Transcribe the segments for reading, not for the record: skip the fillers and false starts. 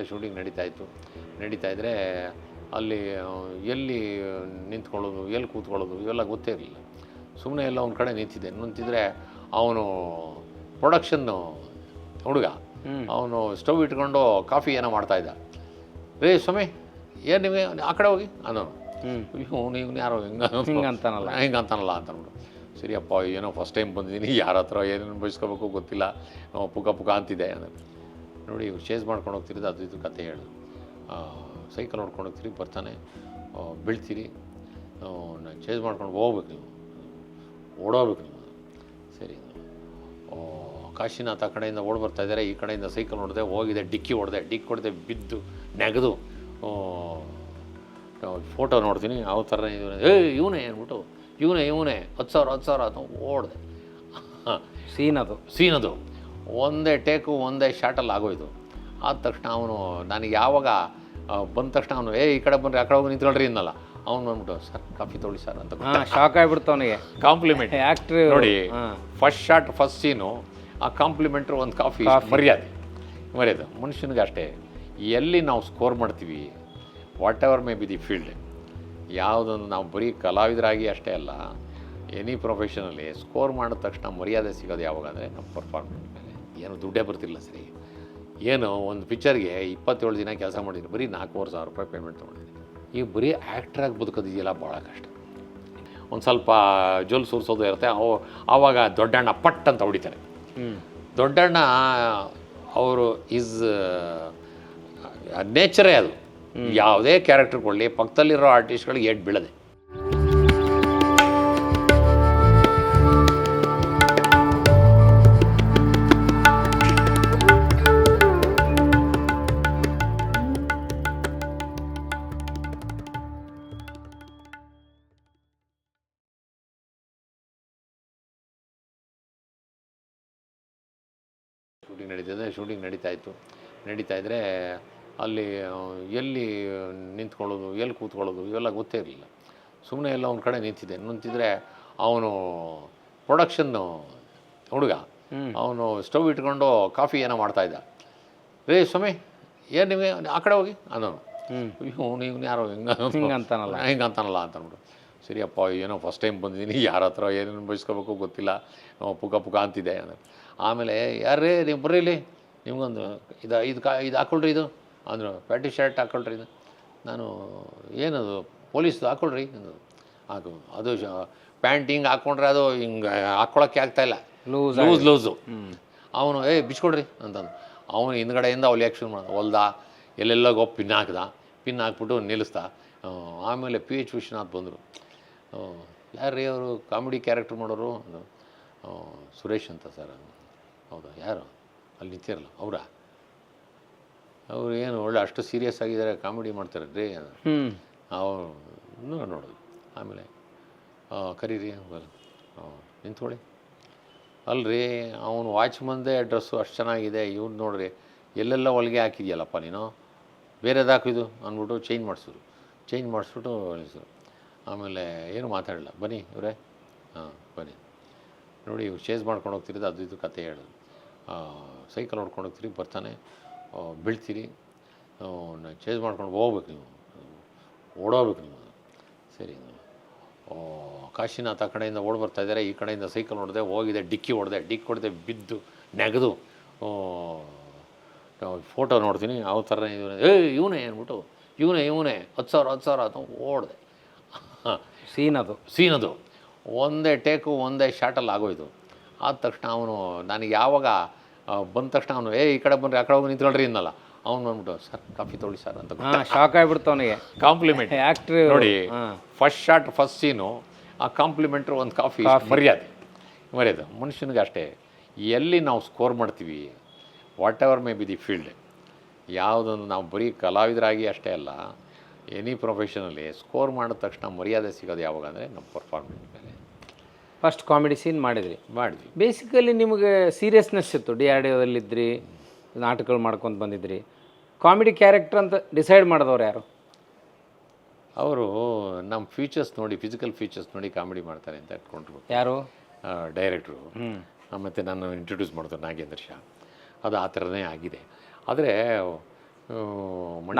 Shooting ನಡೀತಾ ಇದ್ದರೆ ಅಲ್ಲಿ ಎಲ್ಲಿ ನಿಂತ್ಕೊಳ್ಳೋದು ಎಲ್ಲಿ ಕೂತ್ಕೊಳ್ಳೋದು ಇವೆಲ್ಲ ಗೊತ್ತೇ ಇರಲಿಲ್ಲ. ಸುಮ್ಮನೆ ಎಲ್ಲ ಒಂದು ಕಡೆ ನಿಂತಿದ್ರೆ ಅವನು ಪ್ರೊಡಕ್ಷನ್ನು ಹುಡುಗ ಅವನು ಸ್ಟವ್ ಇಟ್ಕೊಂಡು ಕಾಫಿ ಏನೋ ಮಾಡ್ತಾಯಿದ್ದ. ರೇ ಸ್ವಾಮಿ ಏನು ನಿಮಗೆ ಆ ಕಡೆ ಹೋಗಿ ಅನ್ನೋನು. ನೀವು ಯಾರೋ ಹಿಂಗೆ ಅಂತಾನಲ್ಲ ಅಂತ ಅಂದ್ಬಿಟ್ಟು, ಸರಿಯಪ್ಪ ಏನೋ ಫಸ್ಟ್ ಟೈಮ್ ಬಂದಿದ್ದೀನಿ, ಯಾರ ಹತ್ರ ಏನೇನು ಬಯಸ್ಕೋಬೇಕು ಗೊತ್ತಿಲ್ಲ, ಪುಕ ಅಂತಿದೆ ಅಂದರೆ. ನೋಡಿ ಚೇಸ್ ಮಾಡ್ಕೊಂಡು ಹೋಗ್ತಿರೋದು ಅದು ಇದು ಕತೆ ಹೇಳು. ಸೈಕಲ್ ಹೊಡ್ಕೊಂಡು ಹೋಗ್ತೀರಿ, ಬರ್ತಾನೆ, ಬೀಳ್ತೀರಿ, ಚೇಸ್ ಮಾಡ್ಕೊಂಡು ಹೋಗ್ಬೇಕು, ನೀವು ಓಡೋಗ್ಬೇಕು ನೀವು. ಸರಿ, ಕಾಶಿನಾಥ್ ಆ ಕಡೆಯಿಂದ ಓಡಿ ಬರ್ತಾಯಿದ್ದಾರೆ, ಈ ಕಡೆಯಿಂದ ಸೈಕಲ್ ಹೊಡೆದೆ, ಹೋಗಿದೆ, ಡಿಕ್ಕಿ ಹೊಡೆದೆ, ಬಿದ್ದು ನೆಗೆದು ಫೋಟೋ ನೋಡ್ತೀನಿ. ಯಾವ ಥರ ಇವನೇ ಅಂದ್ಬಿಟ್ಟು ಇವನೇ 10,000 ಅಂತ ಓಡಿದೆ. ಸೀನದು ಒಂದೇ ಟೇಕು ಒಂದೇ ಶಾಟಲ್ಲಿ ಆಗೋಯ್ತು. ಆದ ತಕ್ಷಣ ಅವನು ನನಗೆ ಯಾವಾಗ ಬಂದ ತಕ್ಷಣ ಅವನು ಈ ಕಡೆ ಬಂದರೆ ಆ ಕಡೆ ಹೋಗಿ ನಿಂತ್ಕೊಳ್ರಿ ಇನ್ನಲ್ಲ, ಅವ್ನು ಬಂದ್ಬಿಟ್ಟು ಸರ್ ಕಾಫಿ ತೊಗೊಳ್ಳಿ ಸರ್ ಅಂತ ಶಾಕ್ ಆಗಿಬಿಡ್ತು ಅವನಿಗೆ. ಕಾಂಪ್ಲಿಮೆಂಟ್ ಆ್ಯಕ್ಟ್ರ್ ನೋಡಿ, ಫಸ್ಟ್ ಸೀನು ಆ ಕಾಂಪ್ಲಿಮೆಂಟ್ರು ಒಂದು ಕಾಫಿ ಮರ್ಯಾದೆ ಮನುಷ್ಯನಿಗೆ ಅಷ್ಟೇ. ಎಲ್ಲಿ ನಾವು ಸ್ಕೋರ್ ಮಾಡ್ತೀವಿ, what ever may be the field, ಯಾವುದೊಂದು ನಾವು ಬರೀ ಕಲಾವಿದರಾಗಿ ಅಷ್ಟೇ ಅಲ್ಲ, ಎನಿ ಪ್ರೊಫೆಷನಲ್ಲಿ ಸ್ಕೋರ್ ಮಾಡಿದ ತಕ್ಷಣ ಮರ್ಯಾದೆ ಸಿಗೋದು ಯಾವಾಗ ಅಂದರೆ ನಮ್ಮ ಪರ್ಫಾರ್ಮೆನ್ಸ್ ಮೇಲೆ. ಏನು ದುಡ್ಡೇ ಬರ್ತಿಲ್ಲ ಸರಿ, ಏನು ಒಂದು ಪಿಕ್ಚರ್ಗೆ 27 ದಿನ ಕೆಲಸ ಮಾಡಿದ್ರು, ಬರೀ 4,500 ರೂಪಾಯಿ ಪೇಮೆಂಟ್ ತೊಗೊಂಡಿದ್ದೀನಿ. ಈಗ ಬರೀ ಆ್ಯಕ್ಟ್ರಾಗಿ ಬದುಕೋದಿದೆಯಲ್ಲ ಭಾಳ ಕಷ್ಟ. ಒಂದು ಸ್ವಲ್ಪ ಜೊಲ್ ಸುರಿಸೋದು ಇರುತ್ತೆ, ಆವಾಗ ದೊಡ್ಡಣ್ಣ ಪಟ್ ಅಂತ ಹೊಡಿತಾರೆ. ದೊಡ್ಡಣ್ಣ ಅವರು ನೇಚರೇ ಅದು. ಯಾವುದೇ ಕ್ಯಾರೆಕ್ಟರ್ ಕೊಡಲಿ, ಪಕ್ಕದಲ್ಲಿರೋ ಆರ್ಟಿಸ್ಟ್ಗಳಿಗೆ ಏಟ್ ಬೀಳದೆ. ಶೂಟಿಂಗ್ ನಡೀತಾ ಇದ್ದರೆ ಅಲ್ಲಿ ಎಲ್ಲಿ ನಿಂತ್ಕೊಳ್ಳೋದು ಎಲ್ಲಿ ಕೂತ್ಕೊಳ್ಳೋದು ಇವೆಲ್ಲ ಗೊತ್ತೇ ಇರಲಿಲ್ಲ. ಸುಮ್ಮನೆ ಎಲ್ಲ ಒಂದು ಕಡೆ ನಿಂತಿದ್ರೆ ಅವನು ಪ್ರೊಡಕ್ಷನ್ನು ಹುಡುಗ ಅವನು ಸ್ಟವ್ ಇಟ್ಕೊಂಡು ಕಾಫಿ ಏನೋ ಮಾಡ್ತಾಯಿದ್ದ. ರೇ ಸ್ವಾಮಿ ಏನು ನಿಮಗೆ ಆ ಕಡೆ ಹೋಗಿ ಅನ್ನೋನು. ನೀವು ಯಾರೋ ಹಿಂಗೆ ಅಂತಾನಲ್ಲ ಅಂತ ಅಂದ್ಬಿಟ್ಟು, ಸರಿಯಪ್ಪ ಏನೋ ಫಸ್ಟ್ ಟೈಮ್ ಬಂದಿದ್ದೀನಿ, ಯಾರ ಹತ್ರ ಏನೇನು ಬಯಸ್ಕೋಬೇಕು ಗೊತ್ತಿಲ್ಲ, ಪುಕ ಅಂತಿದೆ ಅಂದರೆ. ಆಮೇಲೆ ಯಾರೇ ನೀವು ಬರ್ರಿ ಇಲ್ಲಿ, ನಿಮ್ಗೊಂದು ಇದು ಹಾಕ್ಕೊಳ್ರಿ ಇದು ಅಂದರು. ಪ್ಯಾಟಿ ಶರ್ಟ್ ಹಾಕ್ಕೊಳ್ರಿ ಇದು. ನಾನು ಏನದು ಪೊಲೀಸ್ದು ಹಾಕ್ಕೊಳ್ರಿ ಅದು ಪ್ಯಾಂಟ್ ಹಿಂಗೆ ಹಾಕ್ಕೊಂಡ್ರೆ ಅದು ಹಿಂಗೆ ಹಾಕ್ಕೊಳಕ್ಕೆ ಆಗ್ತಾಯಿಲ್ಲ, ಲೂಸು. ಅವನು ಬಿಚ್ಕೊಡ್ರಿ ಅಂತಂದು ಅವನು ಹಿಂದ್ಗಡೆಯಿಂದ ಹೊಲಿಯಕ್ಕೆ ಶುರು ಮಾಡ್ದ. ಹೊಲ್ದ ಎಲ್ಲೆಲ್ಲೋಗಿ ಪಿನ್ ಹಾಕ್ಬಿಟ್ಟು ನಿಲ್ಲಿಸ್ದ. ಆಮೇಲೆ PH ವಿಶ್ವನಾಥ್ ಬಂದರು. ಯಾರು ರೀ ಅವರು ಕಾಮಿಡಿ ಕ್ಯಾರೆಕ್ಟರ್ ಮಾಡೋರು? ಸುರೇಶ್ ಅಂತ ಸರ್. ಹೌದಾ, ಯಾರು ಅಲ್ಲಿ ನಿಂತಿರಲ್ಲ ಅವರು ಏನು ಒಳ್ಳೆ ಅಷ್ಟು ಸೀರಿಯಸ್ ಆಗಿದ್ದಾರೆ, ಕಾಮಿಡಿ ಮಾಡ್ತಾರೆ ರೀ ಅವರು ನೋಡೋದು. ಆಮೇಲೆ ಕರೀರಿ ನಿಂತ್ಕೊಳ್ಳಿ. ಅಲ್ರಿ ಅವನು ವಾಚ್ಮನ್ದೇ ಡ್ರೆಸ್ಸು ಅಷ್ಟು ಚೆನ್ನಾಗಿದೆ, ಇವ್ನು ನೋಡ್ರಿ ಎಲ್ಲೆಲ್ಲ ಹೊಲಿಗೆ ಹಾಕಿದ್ಯಲ್ಲಪ್ಪ ನೀನು, ಬೇರೆದು ಹಾಕಿದ್ದು ಅಂದ್ಬಿಟ್ಟು ಚೇಂಜ್ ಮಾಡಿಸ್ಬಿಟ್ಟು ನಿಲ್ಲಿಸಿದ್ರು. ಆಮೇಲೆ ಏನು ಮಾತಾಡಲ್ಲ, ಬನ್ನಿ ಇವರೇ ಬನ್ನಿ. ನೋಡಿ ಇವ್ರು ಚೇಸ್ ಮಾಡ್ಕೊಂಡು ಹೋಗ್ತಿರೋದು ಅದು ಇದು ಕತೆ ಹೇಳೋದು. ಸೈಕಲ್ ಹೊಡ್ಕೊಂಡು ಹೋಗ್ತೀರಿ, ಬರ್ತಾನೆ, ಬೀಳ್ತೀರಿ, ಚೇಸ್ ಮಾಡ್ಕೊಂಡು ಹೋಗ್ಬೇಕು, ನೀವು ಓಡೋಗ್ಬೇಕು ನೀವು. ಸರಿ, ಕಾಶಿನಾಥ್ ಆ ಕಡೆಯಿಂದ ಓಡಿ ಬರ್ತಾಯಿದ್ದಾರೆ, ಈ ಕಡೆಯಿಂದ ಸೈಕಲ್ ಹೊಡೆದೆ, ಹೋಗಿದೆ, ಡಿಕ್ಕಿ ಹೊಡೆದೆ, ಬಿದ್ದು ನೆಗೆದು ಫೋಟೋ ನೋಡ್ತೀನಿ. ಯಾವ ಥರ ಇವನೇ ಅಂದ್ಬಿಟ್ಟು ಇವನೇ 10,000 ಅಂತ ಓಡಿದೆ. ಸೀನದು ಒಂದೇ ಟೇಕು ಒಂದೇ ಶಾಟಲ್ಲಿ ಆಗೋಯ್ತು. ಆದ ತಕ್ಷಣ ಅವನು ನನಗೆ ಯಾವಾಗ ಬಂದ ತಕ್ಷಣ ಅವನು ಈ ಕಡೆ ಬಂದರೆ ಆ ಕಡೆ ಹೋಗಿ ನಿಂತ್ಕೊಳ್ರಿ ಇನ್ನಲ್ಲ, ಅವ್ನು ಬಂದ್ಬಿಟ್ಟು ಸರ್ ಕಾಫಿ ತೊಗೊಳ್ಳಿ ಸರ್ ಅಂತ ಶಾಕ್ ಆಗಿಬಿಡ್ತು ಅವನಿಗೆ. ಕಾಂಪ್ಲಿಮೆಂಟ್ ಆ್ಯಕ್ಟ್ರ್ ನೋಡಿ, ಫಸ್ಟ್ ಸೀನು ಆ ಕಾಂಪ್ಲಿಮೆಂಟ್ರು ಒಂದು ಕಾಫಿ ಮರ್ಯಾದೆ ಮನುಷ್ಯನಿಗೆ ಅಷ್ಟೇ. ಎಲ್ಲಿ ನಾವು ಸ್ಕೋರ್ ಮಾಡ್ತೀವಿ, what ever may be the field, ಯಾವುದೊಂದು ನಾವು ಬರೀ ಕಲಾವಿದರಾಗಿ ಅಷ್ಟೇ ಅಲ್ಲ, ಎನಿ ಪ್ರೊಫೆಷನಲ್ಲಿ ಸ್ಕೋರ್ ಮಾಡಿದ ತಕ್ಷಣ ಮರ್ಯಾದೆ ಸಿಗೋದು ಯಾವಾಗ ಅಂದರೆ ನಮ್ಮ ಪರ್ಫಾರ್ಮೆನ್ಸ್ ಮೇಲೆ. ಫಸ್ಟ್ ಕಾಮಿಡಿ ಸೀನ್ ಮಾಡಿದ್ವಿ. ಬೇಸಿಕಲಿ ನಿಮಗೆ ಸೀರಿಯಸ್ನೆಸ್ ಇತ್ತು, DRDOದಲ್ಲಿದ್ದಿರಿ, ನಾಟಕಗಳು ಮಾಡ್ಕೊಂಡು ಬಂದಿದ್ರಿ. ಕಾಮಿಡಿ ಕ್ಯಾರೆಕ್ಟರ್ ಅಂತ ಡಿಸೈಡ್ ಮಾಡಿದವ್ರು ಯಾರು? ಅವರು ನಮ್ಮ ಫೀಚರ್ಸ್ ನೋಡಿ, ಫಿಸಿಕಲ್ ಫೀಚರ್ಸ್ ನೋಡಿ ಕಾಮಿಡಿ ಮಾಡ್ತಾರೆ ಅಂತ ಇಟ್ಕೊಂಡ್ರು. ಯಾರು? ಡೈರೆಕ್ಟ್ರು. ಮತ್ತು ನಾನು ಇಂಟ್ರೊಡ್ಯೂಸ್ ಮಾಡಿದ್ರು ನಾಗೇಂದ್ರ ಶಾ. ಅದು ಆ ಥರನೇ ಆಗಿದೆ. ಆದರೆ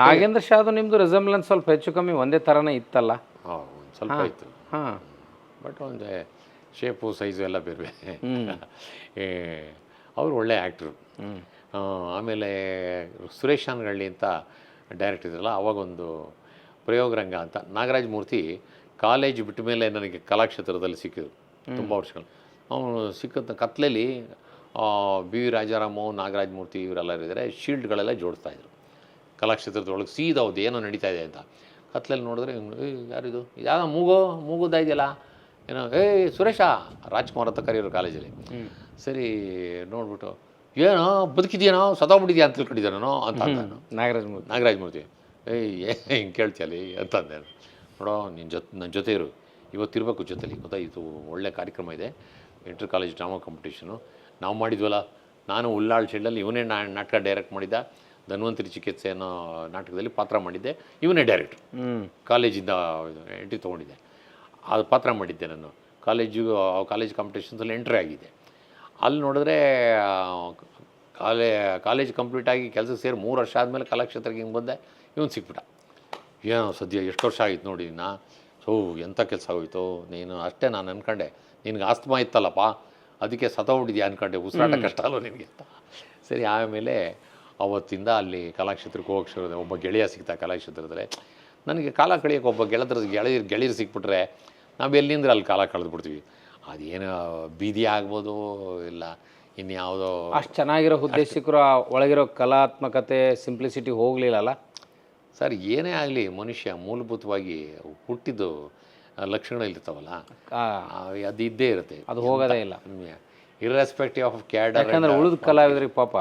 ನಾಗೇಂದ್ರ ಶಾದು ನಿಮ್ಮದು ರಿಸೆಂಬ್ಲೆನ್ಸ್ ಸ್ವಲ್ಪ ಹೆಚ್ಚು ಕಮ್ಮಿ ಒಂದೇ ಥರನೇ ಇತ್ತಲ್ಲ? ಒಂದು ಸ್ವಲ್ಪ ಇತ್ತು, ಹಾಂ. ಬಟ್ ಒಂದು ಶೇಪು ಸೈಜು ಎಲ್ಲ ಬೇರೆ ಬೇರೆ. ಅವರು ಒಳ್ಳೆ ಆ್ಯಕ್ಟ್ರು. ಆಮೇಲೆ ಸುರೇಶ್ ಹಾನಗಳ್ಳಿ ಅಂತ ಡೈರೆಕ್ಟ್ ಇದ್ರಲ್ಲ, ಅವಾಗೊಂದು ಪ್ರಯೋಗರಂಗ ಅಂತ ನಾಗರಾಜ್ ಮೂರ್ತಿ ಕಾಲೇಜ್ ಬಿಟ್ಟ ಮೇಲೆ ನನಗೆ ಕಲಾಕ್ಷೇತ್ರದಲ್ಲಿ ಸಿಕ್ಕಿದ್ರು ತುಂಬ ವರ್ಷಗಳು. ಅವನು ಸಿಕ್ಕಂಥ ಕತ್ಲೆಯಲ್ಲಿ ಬಿ ವಿ ರಾಜಾರಾಮು, ನಾಗರಾಜ್ ಮೂರ್ತಿ ಇವರೆಲ್ಲ ಇದ್ದಾರೆ, ಶೀಲ್ಡ್ಗಳೆಲ್ಲ ಜೋಡಿಸ್ತಾಯಿದ್ರು ಕಲಾಕ್ಷೇತ್ರದೊಳಗೆ. ಸೀದಾ ಹೌದು ಏನೋ ನಡೀತಾ ಇದೆ ಅಂತ ಕತ್ಲಲ್ಲಿ ನೋಡಿದ್ರೆ ಯಾರಿದು ಯಾವ ಮೂಗುದ ಇದೆಯಲ್ಲ ಏನೋ, ಸುರೇಶ, ರಾಜ್ಕುಮಾರ್ ಅಂತ ಕರೆಯೋರು ಕಾಲೇಜಲ್ಲಿ. ಸರಿ ನೋಡ್ಬಿಟ್ಟು ಏನೋ ಬದುಕಿದ್ಯೇನೋ ಸತ್ತೋಗ್ಬಿಟ್ಟಿದ್ಯಾ ಅಂತ ತಿಳ್ಕೊಂಡಿದ್ದಾನೋ ಅಂತ ಅಂದ ನಾಗರಾಜ್ ಮೂರ್ತಿ. ಹಿಂಗೆ ಕೇಳ್ತೀಯಲ್ಲಿ ಅಂತಂದೆ. ನೋಡೋ ನನ್ನ ಜೊತೆ ಇರು, ಇವತ್ತಿರಬೇಕು ಜೊತೆಲಿ, ಗೊತ್ತಾಯಿತು, ಒಳ್ಳೆ ಕಾರ್ಯಕ್ರಮ ಇದೆ, ಇಂಟರ್ ಕಾಲೇಜ್ ಡ್ರಾಮಾ ಕಾಂಪಿಟೇಷನು ನಾವು ಮಾಡಿದ್ವಲ್ಲ. ನಾನು ಉಲ್ಲಾಳ್ ಶೆಡ್ಡಲ್ಲಿ ಇವನೇ ನಾಟಕ ಡೈರೆಕ್ಟ್ ಮಾಡಿದ್ದ, ಧನ್ವಂತರಿ ಚಿಕಿತ್ಸೆ ಅನ್ನೋ ನಾಟಕದಲ್ಲಿ ಪಾತ್ರ ಮಾಡಿದ್ದೆ, ಇವನೇ ಡೈರೆಕ್ಟ್ರು. ಕಾಲೇಜಿಂದ ಎಂಟ್ರಿ ತೊಗೊಂಡಿದ್ದೆ, ಅದು ಪಾತ್ರ ಮಾಡಿದ್ದೆ ನಾನು. ಕಾಲೇಜ್ ಕಾಂಪಿಟೇಷನ್ಸಲ್ಲಿ ಎಂಟ್ರಿ ಆಗಿದೆ. ಅಲ್ಲಿ ನೋಡಿದ್ರೆ ಕಾಲೇಜ್ ಕಂಪ್ಲೀಟಾಗಿ ಕೆಲಸಕ್ಕೆ ಸೇರಿ 3 ವರ್ಷ ಆದಮೇಲೆ ಕಲಾಕ್ಷೇತ್ರಕ್ಕೆ ಹಿಂಗೆ ಬಂದೆ. ಇವನು ಸಿಕ್ಬಿಟ್ಟ. ಏನೋ ಸದ್ಯ ಎಷ್ಟು ವರ್ಷ ಆಗಿತ್ತು ನೋಡಿ ನಾ, ಎಂಥ ಕೆಲಸ ಆಗೋಯ್ತು ನೀನು. ಅಷ್ಟೇ ನಾನು ಅಂದ್ಕೊಂಡೆ, ನಿನಗೆ ಆಸ್ತಮಾ ಇತ್ತಲ್ಲಪ್ಪ, ಅದಕ್ಕೆ ಸತ್ತೋಗ್ಬಿಟ್ಟಿದ್ಯಾ ಅಂದ್ಕೊಂಡೆ, ಉಸಿರಾಟ ಕಷ್ಟ ಅಲ್ಲೋ ನಿನಗೆ ಅಂತ. ಸರಿ, ಆಮೇಲೆ ಅವತ್ತಿಂದ ಅಲ್ಲಿ ಕಲಾಕ್ಷೇತ್ರಕ್ಕೆ ಹೋಗಕ್ಕೆ ಶುರು. ಒಬ್ಬ ಗೆಳೆಯ ಸಿಗ್ತಾ ಕಲಾಕ್ಷೇತ್ರದಲ್ಲಿ. ನನಗೆ ಕಾಲ ಕಳಿಯೋಕೆ ಒಬ್ಬ ಗೆಳೆಯರು ಸಿಕ್ಬಿಟ್ರೆ ನಾವು ಎಲ್ಲಿಂದ್ರೆ ಅಲ್ಲಿ ಕಾಲ ಕಳೆದ್ಬಿಡ್ತೀವಿ. ಅದೇನು ಬೀದಿ ಆಗ್ಬೋದು, ಇಲ್ಲ ಇನ್ಯಾವುದೋ. ಅಷ್ಟು ಚೆನ್ನಾಗಿರೋ ಹುದ್ದೆ ಸಿಕ್ಕರು ಒಳಗಿರೋ ಕಲಾತ್ಮಕತೆ, ಸಿಂಪ್ಲಿಸಿಟಿ ಹೋಗಲಿಲ್ಲಲ್ಲ ಸರ್. ಏನೇ ಆಗಲಿ ಮನುಷ್ಯ ಮೂಲಭೂತವಾಗಿ ಹುಟ್ಟಿದ್ದು ಲಕ್ಷಣಗಳಿರ್ತಾವಲ್ಲ, ಅದು ಇದ್ದೇ ಇರುತ್ತೆ, ಅದು ಹೋಗೋದೇ ಇಲ್ಲ, ಇರ್ರೆಸ್ಪೆಕ್ಟಿವ್ ಆಫ್ ಕ್ಯಾಡರ್. ಯಾಕಂದ್ರೆ ಉಳಿದ ಕಲಾವಿದರಿಗೆ ಪಾಪ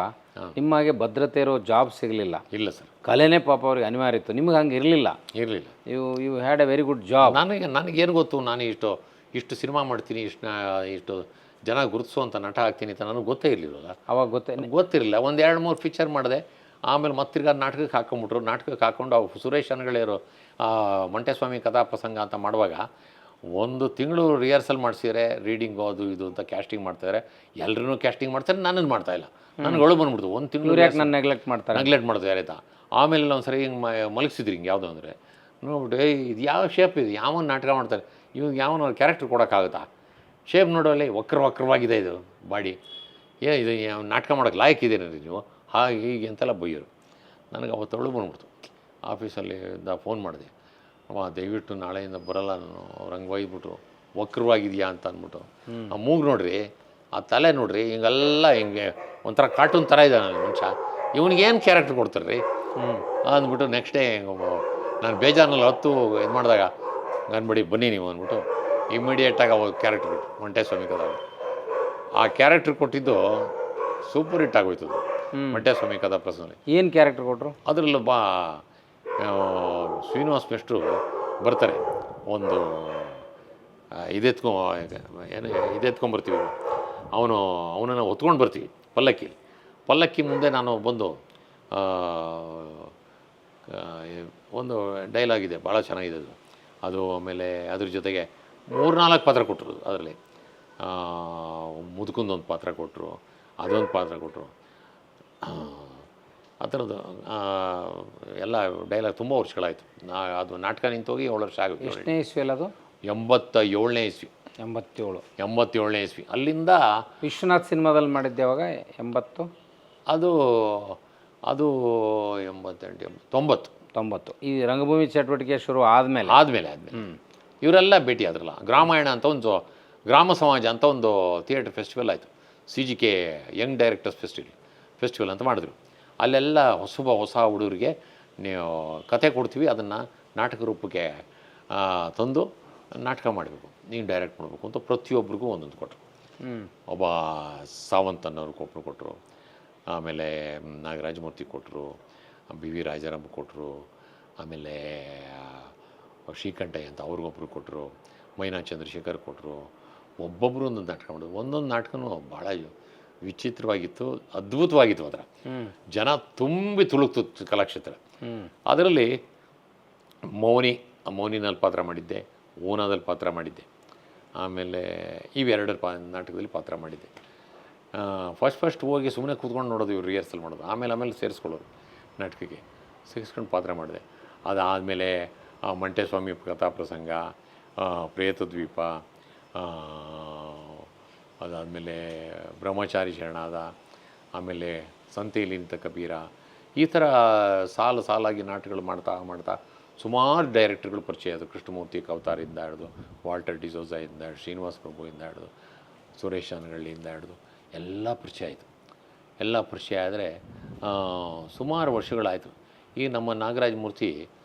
ನಿಮ್ಮಾಗೆ ಭದ್ರತೆ ಇರೋ ಜಾಬ್ ಸಿಗಲಿಲ್ಲ. ಇಲ್ಲ ಸರ್, ಕಲೆನೇ ಪಾಪ ಅವ್ರಿಗೆ ಅನಿವಾರ್ಯ ಇತ್ತು, ನಿಮ್ಗೆ ಹಂಗೆ ಇರಲಿಲ್ಲ. You had a very good job. ನನಗೇನು ಗೊತ್ತು, ನಾನು ಇಷ್ಟು ಸಿನಿಮಾ ಮಾಡ್ತೀನಿ, ಇಷ್ಟು ಜನ ಗುರುತಿಸುವಂಥ ನಟ ಆಗ್ತೀನಿ ಅಂತ ನನಗೆ ಗೊತ್ತೇ ಇರಲಿಲ್ಲ. ಅವಾಗ ಗೊತ್ತಿರಲಿಲ್ಲ. ಒಂದು 2-3 ಪಿಕ್ಚರ್ ಮಾಡಿದೆ. ಆಮೇಲೆ ಮತ್ತಿರ್ಗ ನಾಟಕಕ್ಕೆ ಹಾಕೊಂಬಿಟ್ರು. ನಾಟಕಕ್ಕೆ ಹಾಕ್ಕೊಂಡು ಸುರೇಶ್ ಹಾನಗಳ್ಳಿಯವರು ಮಂಟೇಸ್ವಾಮಿ ಕಥಾ ಪ್ರಸಂಗ ಅಂತ ಮಾಡುವಾಗ 1 ತಿಂಗಳು ರಿಹರ್ಸಲ್ ಮಾಡಿಸಿದ್ರೆ, ರೀಡಿಂಗು ಅದು ಇದು ಅಂತ ಕ್ಯಾಸ್ಟಿಂಗ್ ಮಾಡ್ತಾಯಿದ್ದಾರೆ. ಎಲ್ಲರೂ ಕ್ಯಾಸ್ಟಿಂಗ್ ಮಾಡ್ತಾರೆ, ನನ್ನನ್ನು ಮಾಡ್ತಾಯಿಲ್ಲ. ನನಗೆ ಒಳಗೆ ಬಂದ್ಬಿಡ್ತು. 1 ತಿಂಗಳು ಯಾಕೆ ನಾನು ನೆಗ್ಲೆಕ್ಟ್ ಮಾಡ್ತಾರೆ ಆಯಿತಾ. ಆಮೇಲೆ ಒಂದು ಸರಿ ಹಿಂಗೆ ಮಲಗಿಸಿದ್ರಿ ಹಿಂಗೆ ಯಾವುದೋ ಅಂದರೆ ನೋಡ್ಬಿಟ್ಟು, ಇದು ಯಾವ ಶೇಪ್ ಇದು, ಯಾವನು ನಾಟಕ ಮಾಡ್ತಾರೆ ಇವಾಗ, ಯಾವನ ಕ್ಯಾರೆಕ್ಟರ್ ಕೊಡೋಕ್ಕಾಗುತ್ತಾ, ಶೇಪ್ ನೋಡೋಲ್ಲಿ ವಕ್ರವಾಗಿದೆ ಇದು ಬಾಡಿ, ಇದು ನಾಟಕ ಮಾಡೋಕ್ಕೆ ಲಾಯಕ್ಕಿದ್ದೀರಿ ನೀವು, ಹಾಗೆ ಹೀಗೆ ಅಂತೆಲ್ಲ ಬೈಯೋರು. ನನಗೆ ಅವತ್ತು ಒಳಗೆ ಬಂದ್ಬಿಡ್ತು. ಆಫೀಸಲ್ಲಿ ಫೋನ್ ಮಾಡಿದೆ, ದಯವಿಟ್ಟು ನಾಳೆಯಿಂದ ಬರೋಲ್ಲ ನಾನು, ಅವ್ರು ಹಂಗೆ ಬೈದ್ಬಿಟ್ರು, ವಕ್ರವಾಗಿದೆಯಾ ಅಂತ ಅಂದ್ಬಿಟ್ಟು. ಆ ಮೂಗು ನೋಡ್ರಿ, ಆ ತಲೆ ನೋಡ್ರಿ, ಹಿಂಗೆಲ್ಲ ಹಿಂಗೆ ಒಂಥರ ಕಾರ್ಟೂನ್ ಥರ ಇದ್ದಾನೆ ಮನುಷ್ಯ, ಇವನಿಗೇನು ಕ್ಯಾರೆಕ್ಟರ್ ಕೊಡ್ತಾರೆ ರೀ ಅಂದ್ಬಿಟ್ಟು. ನೆಕ್ಸ್ಟ್ ಡೇ ನಾನು ಬೇಜಾರಿನಲ್ಲಿ ಹೊತ್ತು ಇದು ಮಾಡಿದಾಗ ಅಂದ್ಬಿಡಿ ಬನ್ನಿ ನೀವು ಅಂದ್ಬಿಟ್ಟು ಇಮ್ಮಿಡಿಯೇಟಾಗಿ ಅವಾಗ ಕ್ಯಾರೆಕ್ಟರ್ ಕೊಟ್ಟು ಮಂಟೇಸ್ವಾಮಿ ಕಥಾ. ಆ ಕ್ಯಾರೆಕ್ಟರ್ ಕೊಟ್ಟಿದ್ದು ಸೂಪರ್ ಹಿಟ್ ಆಗೋಯ್ತು ಮಂಟೇಸ್ವಾಮಿ ಕಥಾ ಪ್ರಸಂಗದಲ್ಲಿ. ಏನು ಕ್ಯಾರೆಕ್ಟರ್ ಕೊಟ್ಟರು ಅದರಲ್ಲೂ? ಶ್ರೀನಿವಾಸ್ ಮೇಷ್ಟ್ರು ಬರ್ತಾರೆ, ಒಂದು ಇದೆತ್ಕೊಂಡ್ಬರ್ತೀವಿ, ಅವನನ್ನು ಹೊತ್ಕೊಂಡು ಬರ್ತೀವಿ ಪಲ್ಲಕ್ಕಿ ಮುಂದೆ ನಾನು ಬಂದು ಒಂದು ಡೈಲಾಗ್ ಇದೆ, ಭಾಳ ಚೆನ್ನಾಗಿದೆ ಅದು. ಆಮೇಲೆ ಅದ್ರ ಜೊತೆಗೆ 3-4 ಪಾತ್ರ ಕೊಟ್ಟರು. ಅದರಲ್ಲಿ ಮುದುಕಂದೊಂದು ಪಾತ್ರ ಕೊಟ್ಟರು, ಅದೊಂದು ಪಾತ್ರ ಕೊಟ್ಟರು. ಆ ಥರದ್ದು ಎಲ್ಲ ಡೈಲಾಗ್ ತುಂಬ ವರ್ಷಗಳಾಯಿತು. ಅದು ನಾಟಕ ನಿಂತೋಗಿ 7 ವರ್ಷ ಆಗುತ್ತೆ. ಎಷ್ಟನೇ ಇಸ್ವಿ ಅದು? 87ನೇ ಇಸ್ವಿ. 87ನೇ ಇಸ್ವಿ. ಅಲ್ಲಿಂದ ವಿಶ್ವನಾಥ್ ಸಿನಿಮಾದಲ್ಲಿ ಮಾಡಿದ್ದೆ ಅವಾಗ 80. ಅದು 88 90. ಈ ರಂಗಭೂಮಿ ಚಟುವಟಿಕೆ ಶುರು ಆದಮೇಲೆ ಇವರೆಲ್ಲ ಭೇಟಿ ಆದ್ರಲ್ಲ. ಗ್ರಾಮಾಯಣ ಅಂತ ಒಂದು ಗ್ರಾಮ ಸಮಾಜ ಅಂತ ಒಂದು ಥಿಯೇಟರ್ ಫೆಸ್ಟಿವಲ್ ಆಯಿತು. CGK ಯಂಗ್ ಡೈರೆಕ್ಟರ್ಸ್ ಫೆಸ್ಟಿವಲ್ ಅಂತ ಮಾಡಿದ್ರು. ಅಲ್ಲೆಲ್ಲ ಹೊಸ ಹುಡುಗರಿಗೆ ನೀವು ಕತೆ ಕೊಡ್ತೀವಿ, ಅದನ್ನು ನಾಟಕ ರೂಪಕ್ಕೆ ತಂದು ನಾಟಕ ಮಾಡಬೇಕು, ನೀನು ಡೈರೆಕ್ಟ್ ಮಾಡಬೇಕು ಅಂತ ಪ್ರತಿಯೊಬ್ಬರಿಗೂ ಒಂದೊಂದು ಕೊಟ್ಟರು. ಒಬ್ಬ ಸಾವಂತ್ ಅನ್ನೋರಿಗೆ ಒಬ್ಬರು ಕೊಟ್ಟರು, ಆಮೇಲೆ ನಾಗರಾಜ ಮೂರ್ತಿ ಕೊಟ್ಟರು, BV ರಾಜಾರಾಮ್ ಕೊಟ್ಟರು, ಆಮೇಲೆ ಶ್ರೀಕಂಠಯ್ಯ ಅಂತ ಅವ್ರಿಗೊಬ್ಬರು ಕೊಟ್ಟರು, ಮೈನಾ ಚಂದ್ರಶೇಖರ್ ಕೊಟ್ಟರು. ಒಬ್ಬೊಬ್ಬರು ಒಂದೊಂದು ನಾಟಕ ಮಾಡೋದು. ಒಂದೊಂದು ನಾಟಕನೂ ಭಾಳ ವಿಚಿತ್ರವಾಗಿತ್ತು, ಅದ್ಭುತವಾಗಿತ್ತು. ಅದರ ಜನ ತುಂಬಿ ತುಳುಕ್ತು ಕಲಾಕ್ಷೇತ್ರ. ಅದರಲ್ಲಿ ಮೌನಿನಲ್ಲಿ ಪಾತ್ರ ಮಾಡಿದ್ದೆ, ಊನಾದಲ್ಲಿ ಪಾತ್ರ ಮಾಡಿದ್ದೆ, ಆಮೇಲೆ ಇವೆರಡರ ನಾಟಕದಲ್ಲಿ ಪಾತ್ರ ಮಾಡಿದ್ದೆ. ಫಸ್ಟ್ ಹೋಗಿ ಸುಮ್ಮನೆ ಕೂತ್ಕೊಂಡು ನೋಡೋದು, ಇವ್ರು ರಿಹರ್ಸಲ್ ಮಾಡೋದು, ಆಮೇಲೆ ಸೇರಿಸ್ಕೊಳ್ಳೋರು ನಾಟಕಕ್ಕೆ. ಸಿಗಿಸ್ಕೊಂಡು ಪಾತ್ರ ಮಾಡಿದೆ. ಅದಾದಮೇಲೆ ಮಂಟೇಸ್ವಾಮಿ ಕಥಾಪ್ರಸಂಗ, ಪ್ರೇತದ್ವೀಪ, ಅದಾದಮೇಲೆ ಬ್ರಹ್ಮಚಾರಿ ಶರಣಾದ, ಆಮೇಲೆ ಸಂತೆಯಲ್ಲಿ ನಿಂತ ಕಬೀರ, ಈ ಥರ ಸಾಲಾಗಿ ನಾಟಕಗಳು ಮಾಡ್ತಾ ಸುಮಾರು ಡೈರೆಕ್ಟರ್ಗಳು ಪರಿಚಯ ಆಯಿತು. ಕೃಷ್ಣಮೂರ್ತಿ ಕವತಾರಿಂದ ಹಿಡಿದು, ವಾಲ್ಟರ್ ಡಿಸೋಜಾಯಿಂದ ಹಿಡಿದು, ಶ್ರೀನಿವಾಸ ಪ್ರಭುವಿಂದ ಹಿಡಿದು, ಸುರೇಶ್ ಅನಗಳ್ಳಿಯಿಂದ ಹಿಡಿದು ಎಲ್ಲ ಪರಿಚಯ ಆಯಿತು. ಎಲ್ಲ ಪರಿಚಯ ಆದರೆ ಸುಮಾರು ವರ್ಷಗಳಾಯಿತು. ಈ ನಮ್ಮ ನಾಗರಾಜ ಮೂರ್ತಿ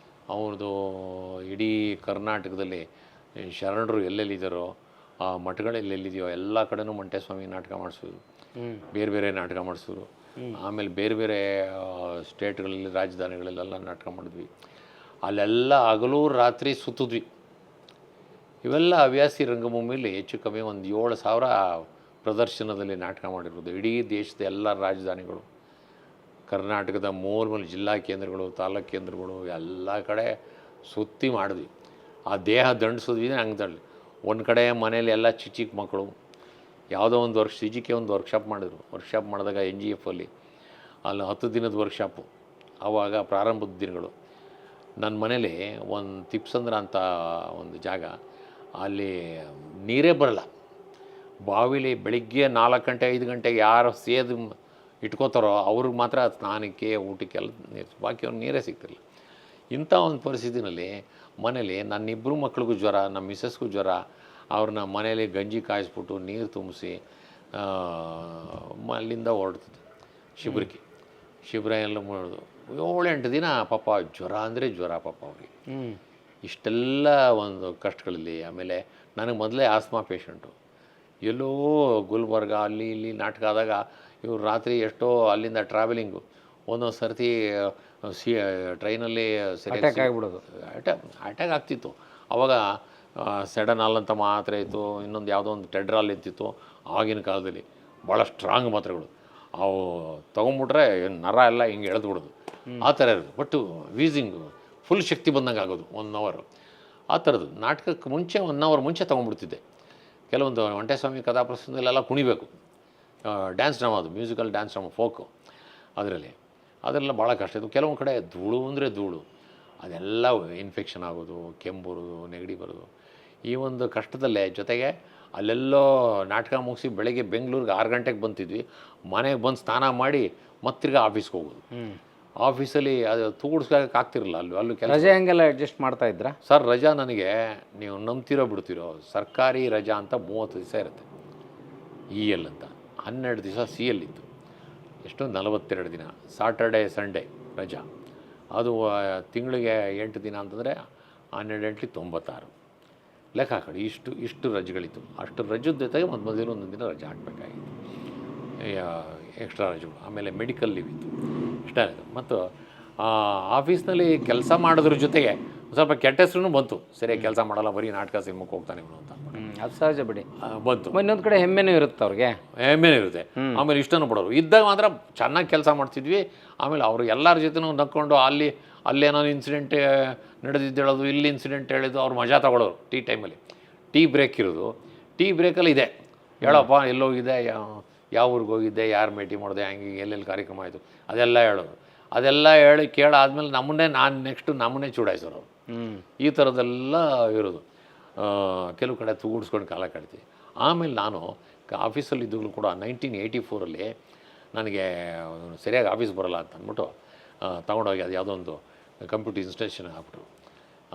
ಅವ್ರದ್ದು ಇಡೀ ಕರ್ನಾಟಕದಲ್ಲಿ ಶರಣರು ಎಲ್ಲೆಲ್ಲಿದ್ದಾರೋ, ಆ ಮಠಗಳೆಲ್ಲೆಲ್ಲಿದೆಯೋ ಎಲ್ಲ ಕಡೆನೂ ಮಂಟೇಸ್ವಾಮಿ ನಾಟಕ ಮಾಡಿಸೋದು, ಬೇರೆ ಬೇರೆ ನಾಟಕ ಮಾಡಿಸೋರು. ಆಮೇಲೆ ಬೇರೆ ಬೇರೆ ಸ್ಟೇಟ್ಗಳಲ್ಲಿ, ರಾಜಧಾನಿಗಳಲ್ಲೆಲ್ಲ ನಾಟಕ ಮಾಡಿದ್ವಿ. ಅಲ್ಲೆಲ್ಲ ಹಗಲು ರಾತ್ರಿ ಸುತ್ತಿದ್ವಿ. ಇವೆಲ್ಲ ಹವ್ಯಾಸಿ ರಂಗಭೂಮಿಯಲ್ಲಿ ಹೆಚ್ಚು ಕಮ್ಮಿ ಒಂದು 7,000 ಪ್ರದರ್ಶನದಲ್ಲಿ ನಾಟಕ ಮಾಡಿರೋದು. ಇಡೀ ದೇಶದ ಎಲ್ಲ ರಾಜಧಾನಿಗಳು, ಕರ್ನಾಟಕದ ಮೂಲ ಜಿಲ್ಲಾ ಕೇಂದ್ರಗಳು, ತಾಲೂಕು ಕೇಂದ್ರಗಳು ಎಲ್ಲ ಕಡೆ ಸುತ್ತಿ ಮಾಡಿದ್ವಿ. ಆ ದೇಹ ದಂಡಿಸೋದ್ವಿ ಹಂಗೆ ದಂಡಲಿ. ಒಂದು ಕಡೆ ಮನೇಲಿ ಎಲ್ಲ ಚಿಕ್ಕ ಮಕ್ಕಳು ಯಾವುದೋ ಒಂದು ಸಿಜಿಕೆ ಒಂದು ವರ್ಕ್ಶಾಪ್ ಮಾಡಿದ್ರು. ವರ್ಕ್ಶಾಪ್ ಮಾಡಿದಾಗ NGF ಅಲ್ಲಿ 10 ದಿನದ ವರ್ಕ್ಶಾಪು. ಆವಾಗ ಪ್ರಾರಂಭದ ದಿನಗಳು. ನನ್ನ ಮನೇಲಿ ಒಂದು ತಿಪ್ಸಂದ್ರ ಅಂತ ಒಂದು ಜಾಗ, ಅಲ್ಲಿ ನೀರೇ ಬರಲ್ಲ. ಬಾವಿಲಿ ಬೆಳಿಗ್ಗೆ 4 ಗಂಟೆ 5 ಗಂಟೆಗೆ ಯಾರು ಸೇದು ಇಟ್ಕೋತಾರೋ ಅವ್ರಿಗೆ ಮಾತ್ರ ಸ್ನಾನಕ್ಕೆ ಊಟಕ್ಕೆಲ್ಲ ನೀರು, ಬಾಕಿ ಅವ್ರಿಗೆ ನೀರೇ ಸಿಗ್ತಿರಲಿಲ್ಲ. ಇಂಥ ಒಂದು ಪರಿಸ್ಥಿತಿನಲ್ಲಿ ಮನೇಲಿ ನನ್ನಿಬ್ಬರು ಮಕ್ಳಿಗೂ ಜ್ವರ, ನಮ್ಮ ಮಿಸ್ಸಸ್ಗೂ ಜ್ವರ. ಅವ್ರನ್ನ ಮನೇಲಿ ಗಂಜಿ ಕಾಯಿಸ್ಬಿಟ್ಟು ನೀರು ತುಂಬಿಸಿ ಅಲ್ಲಿಂದ ಹೊರಡ್ತಿದ್ದೆ ಶಿಬಿರ ಎಲ್ಲ ಮಾಡೋದು. 7-8 ದಿನ ಪಾಪ ಜ್ವರ ಅಂದರೆ ಜ್ವರ ಪಾಪ ಅವ್ರಿಗೆ. ಇಷ್ಟೆಲ್ಲ ಒಂದು ಕಷ್ಟಗಳಲ್ಲಿ. ಆಮೇಲೆ ನನಗೆ ಮೊದಲೇ ಆಸ್ಮಾ ಪೇಷಂಟು. ಎಲ್ಲೋ ಗುಲ್ಬರ್ಗ ಅಲ್ಲಿ ಇಲ್ಲಿ ನಾಟಕ ಆದಾಗ ಇವ್ರು ರಾತ್ರಿ ಎಷ್ಟೋ ಅಲ್ಲಿಂದ ಟ್ರಾವೆಲಿಂಗು, ಒಂದೊಂದು ಸರ್ತಿ ಟ್ರೈನಲ್ಲಿ ಅಟ್ಯಾಕ್ ಆಗಿಬಿಡೋದು. ಅಟ್ಯಾಕ್ ಆಗ್ತಿತ್ತು. ಆವಾಗ ಸೆಡನಾಲ್ ಅಂತ ಮಾತ್ರೆ ಇತ್ತು, ಇನ್ನೊಂದು ಯಾವುದೋ ಒಂದು ಟೆಡ್ರಾಲ್ ಇರ್ತಿತ್ತು ಆಗಿನ ಕಾಲದಲ್ಲಿ. ಭಾಳ ಸ್ಟ್ರಾಂಗ್ ಮಾತ್ರೆಗಳು. ಅವು ತೊಗೊಂಬಿಟ್ರೆ ನರ ಎಲ್ಲ ಹಿಂಗೆ ಎಳೆದ್ಬಿಡೋದು, ಆ ಥರ ಇರೋದು. ಬಟ್ಟು ವೀಸಿಂಗು ಫುಲ್ ಶಕ್ತಿ ಬಂದಂಗೆ ಆಗೋದು 1 ಅವರ್. ಆ ಥರದ್ದು ನಾಟಕಕ್ಕೆ ಮುಂಚೆ 1 ಅವರ್ ಮುಂಚೆ ತೊಗೊಂಡ್ಬಿಡ್ತಿದ್ದೆ. ಕೆಲವೊಂದು ಮಂಟೇಸ್ವಾಮಿ ಕಥಾಪ್ರಸಂಗದಲ್ಲೆಲ್ಲ ಕುಣಿಬೇಕು, ಡ್ಯಾನ್ಸ್ ಡ್ರಾಮಾ, ಅದು ಮ್ಯೂಸಿಕಲ್ ಡ್ಯಾನ್ಸ್ ಡ್ರಾಮಾ, ಫೋಕು. ಅದರೆಲ್ಲ ಭಾಳ ಕಷ್ಟ ಇತ್ತು. ಕೆಲವೊಂದು ಕಡೆ ಧೂಳು ಅಂದರೆ ಧೂಳು, ಅದೆಲ್ಲ ಇನ್ಫೆಕ್ಷನ್ ಆಗೋದು, ಕೆಮ್ಮು ಬರೋದು, ನೆಗಡಿ ಬರೋದು. ಈ ಒಂದು ಕಷ್ಟದಲ್ಲೇ ಜೊತೆಗೆ ಅಲ್ಲೆಲ್ಲೋ ನಾಟಕ ಮುಗಿಸಿ ಬೆಳಗ್ಗೆ ಬೆಂಗಳೂರಿಗೆ 6 ಗಂಟೆಗೆ ಬಂತಿದ್ವಿ. ಮನೆಗೆ ಬಂದು ಸ್ನಾನ ಮಾಡಿ ಮತ್ತಿರ್ಗ ಆಫೀಸ್ಗೆ ಹೋಗೋದು. ಆಫೀಸಲ್ಲಿ ಅದು ತೂಗಿಡ್ಸ್ಕೊಳಕ್ಕೆ ಆಗ್ತಿರಲಿಲ್ಲ. ಅಲ್ಲೂ ಕೆಲಸ. ರಜೆ ಹಂಗೆಲ್ಲ ಅಡ್ಜಸ್ಟ್ ಮಾಡ್ತಾ ಇದ್ರಾ ಸರ್? ರಜಾ ನನಗೆ ನೀವು ನಂಬ್ತಿರೋ ಬಿಡ್ತಿರೋ, ಸರ್ಕಾರಿ ರಜಾ ಅಂತ 30 ದಿವಸ ಇರುತ್ತೆ. EL ಅಂತ 12 ದಿವಸ CL ಇತ್ತು. ಎಷ್ಟು 42 ದಿನ. ಸಾಟರ್ಡೆ ಸಂಡೇ ರಜಾ. ಅದು ತಿಂಗಳಿಗೆ 8 ದಿನ ಅಂತಂದರೆ 12 8 96 ಲೆಕ್ಕ ಹಾಕಿ. ಇಷ್ಟು ರಜೆಗಳಿತ್ತು. ಅಷ್ಟು ರಜದ ಜೊತೆಗೆ ಮೊದಲು ಒಂದೊಂದು ದಿನ ರಜೆ ಹಾಕಬೇಕಾಗಿತ್ತು, ಎಕ್ಸ್ಟ್ರಾ ರಜೆಗಳು. ಆಮೇಲೆ ಮೆಡಿಕಲ್ ಲೀವ್ ಇತ್ತು. ಇಷ್ಟ ಆಯಿತು. ಮತ್ತು ಆಫೀಸ್ನಲ್ಲಿ ಕೆಲಸ ಮಾಡೋದ್ರ ಜೊತೆಗೆ ಸ್ವಲ್ಪ ಕೆಟ್ಟ ಹೆಸರು ಬಂತು. ಸರಿಯಾಗಿ ಕೆಲಸ ಮಾಡಲ್ಲ, ಬರೀ ನಾಟಕ ಸಿನಿಮಾಕ್ಕೆ ಹೋಗ್ತಾನೆ ಇವನು ಅಂತ. ಅದು ಸಹಜ ಬಿಡಿ, ಬಂತು. ಇನ್ನೊಂದು ಕಡೆ ಹೆಮ್ಮೆನೂ ಇರುತ್ತೆ ಅವ್ರಿಗೆ, ಹೆಮ್ಮೆನೂ ಇರುತ್ತೆ. ಆಮೇಲೆ ಇಷ್ಟನೂ ಪಡೋರು. ಇದ್ದಾಗ ಮಾತ್ರ ಚೆನ್ನಾಗಿ ಕೆಲಸ ಮಾಡ್ತಿದ್ವಿ. ಆಮೇಲೆ ಅವರು ಎಲ್ಲರ ಜೊತೆನೂ ನಕ್ಕೊಂಡು ಅಲ್ಲೇನೋ ಇನ್ಸಿಡೆಂಟ್ ನಡೆದಿದ್ದೇಳೋದು, ಇಲ್ಲಿ ಇನ್ಸಿಡೆಂಟ್ ಹೇಳಿದ್ದು, ಅವ್ರು ಮಜಾ ತಗೊಳ್ಳೋರು. ಟೈಮಲ್ಲಿ ಟೀ ಬ್ರೇಕ್ ಇರೋದು. ಟೀ ಬ್ರೇಕಲ್ಲಿ ಇದೆ, ಹೇಳಪ್ಪ ಎಲ್ಲೋಗಿದ್ದೆ, ಯಾವ ಊರಿಗೆ ಹೋಗಿದ್ದೆ, ಯಾರು ಭೇಟಿ ಮಾಡಿದೆ, ಹಂಗೆ ಎಲ್ಲೆಲ್ಲಿ ಕಾರ್ಯಕ್ರಮ ಆಯಿತು, ಅದೆಲ್ಲ ಹೇಳೋದು. ಅದೆಲ್ಲ ಹೇಳಿ ಕೇಳಾದ್ಮೇಲೆ ನಮ್ಮನ್ನೇ ಚೂಡಾಯಿಸೋರು ಅವರು. ಈ ಥರದ್ದೆಲ್ಲ ಇರೋದು. ಕೆಲವು ಕಡೆ ತೂಗಿಡ್ಸ್ಕೊಂಡು ಕಾಲ ಕಳಿತೀವಿ. ಆಮೇಲೆ ನಾನು ಆಫೀಸಲ್ಲಿದ್ದಾಗಲೂ ಕೂಡ 1984 ನನಗೆ ಸರಿಯಾಗಿ ಆಫೀಸ್ ಬರೋಲ್ಲ ಅಂತ ಅಂದ್ಬಿಟ್ಟು ತೊಗೊಂಡೋಗಿ ಅದು ಯಾವುದೋ ಒಂದು ಕಂಪ್ಯೂಟರ್ ಇನ್ಸ್ಟಾಲೇಷನ್ ಹಾಕ್ಬಿಟ್ರು.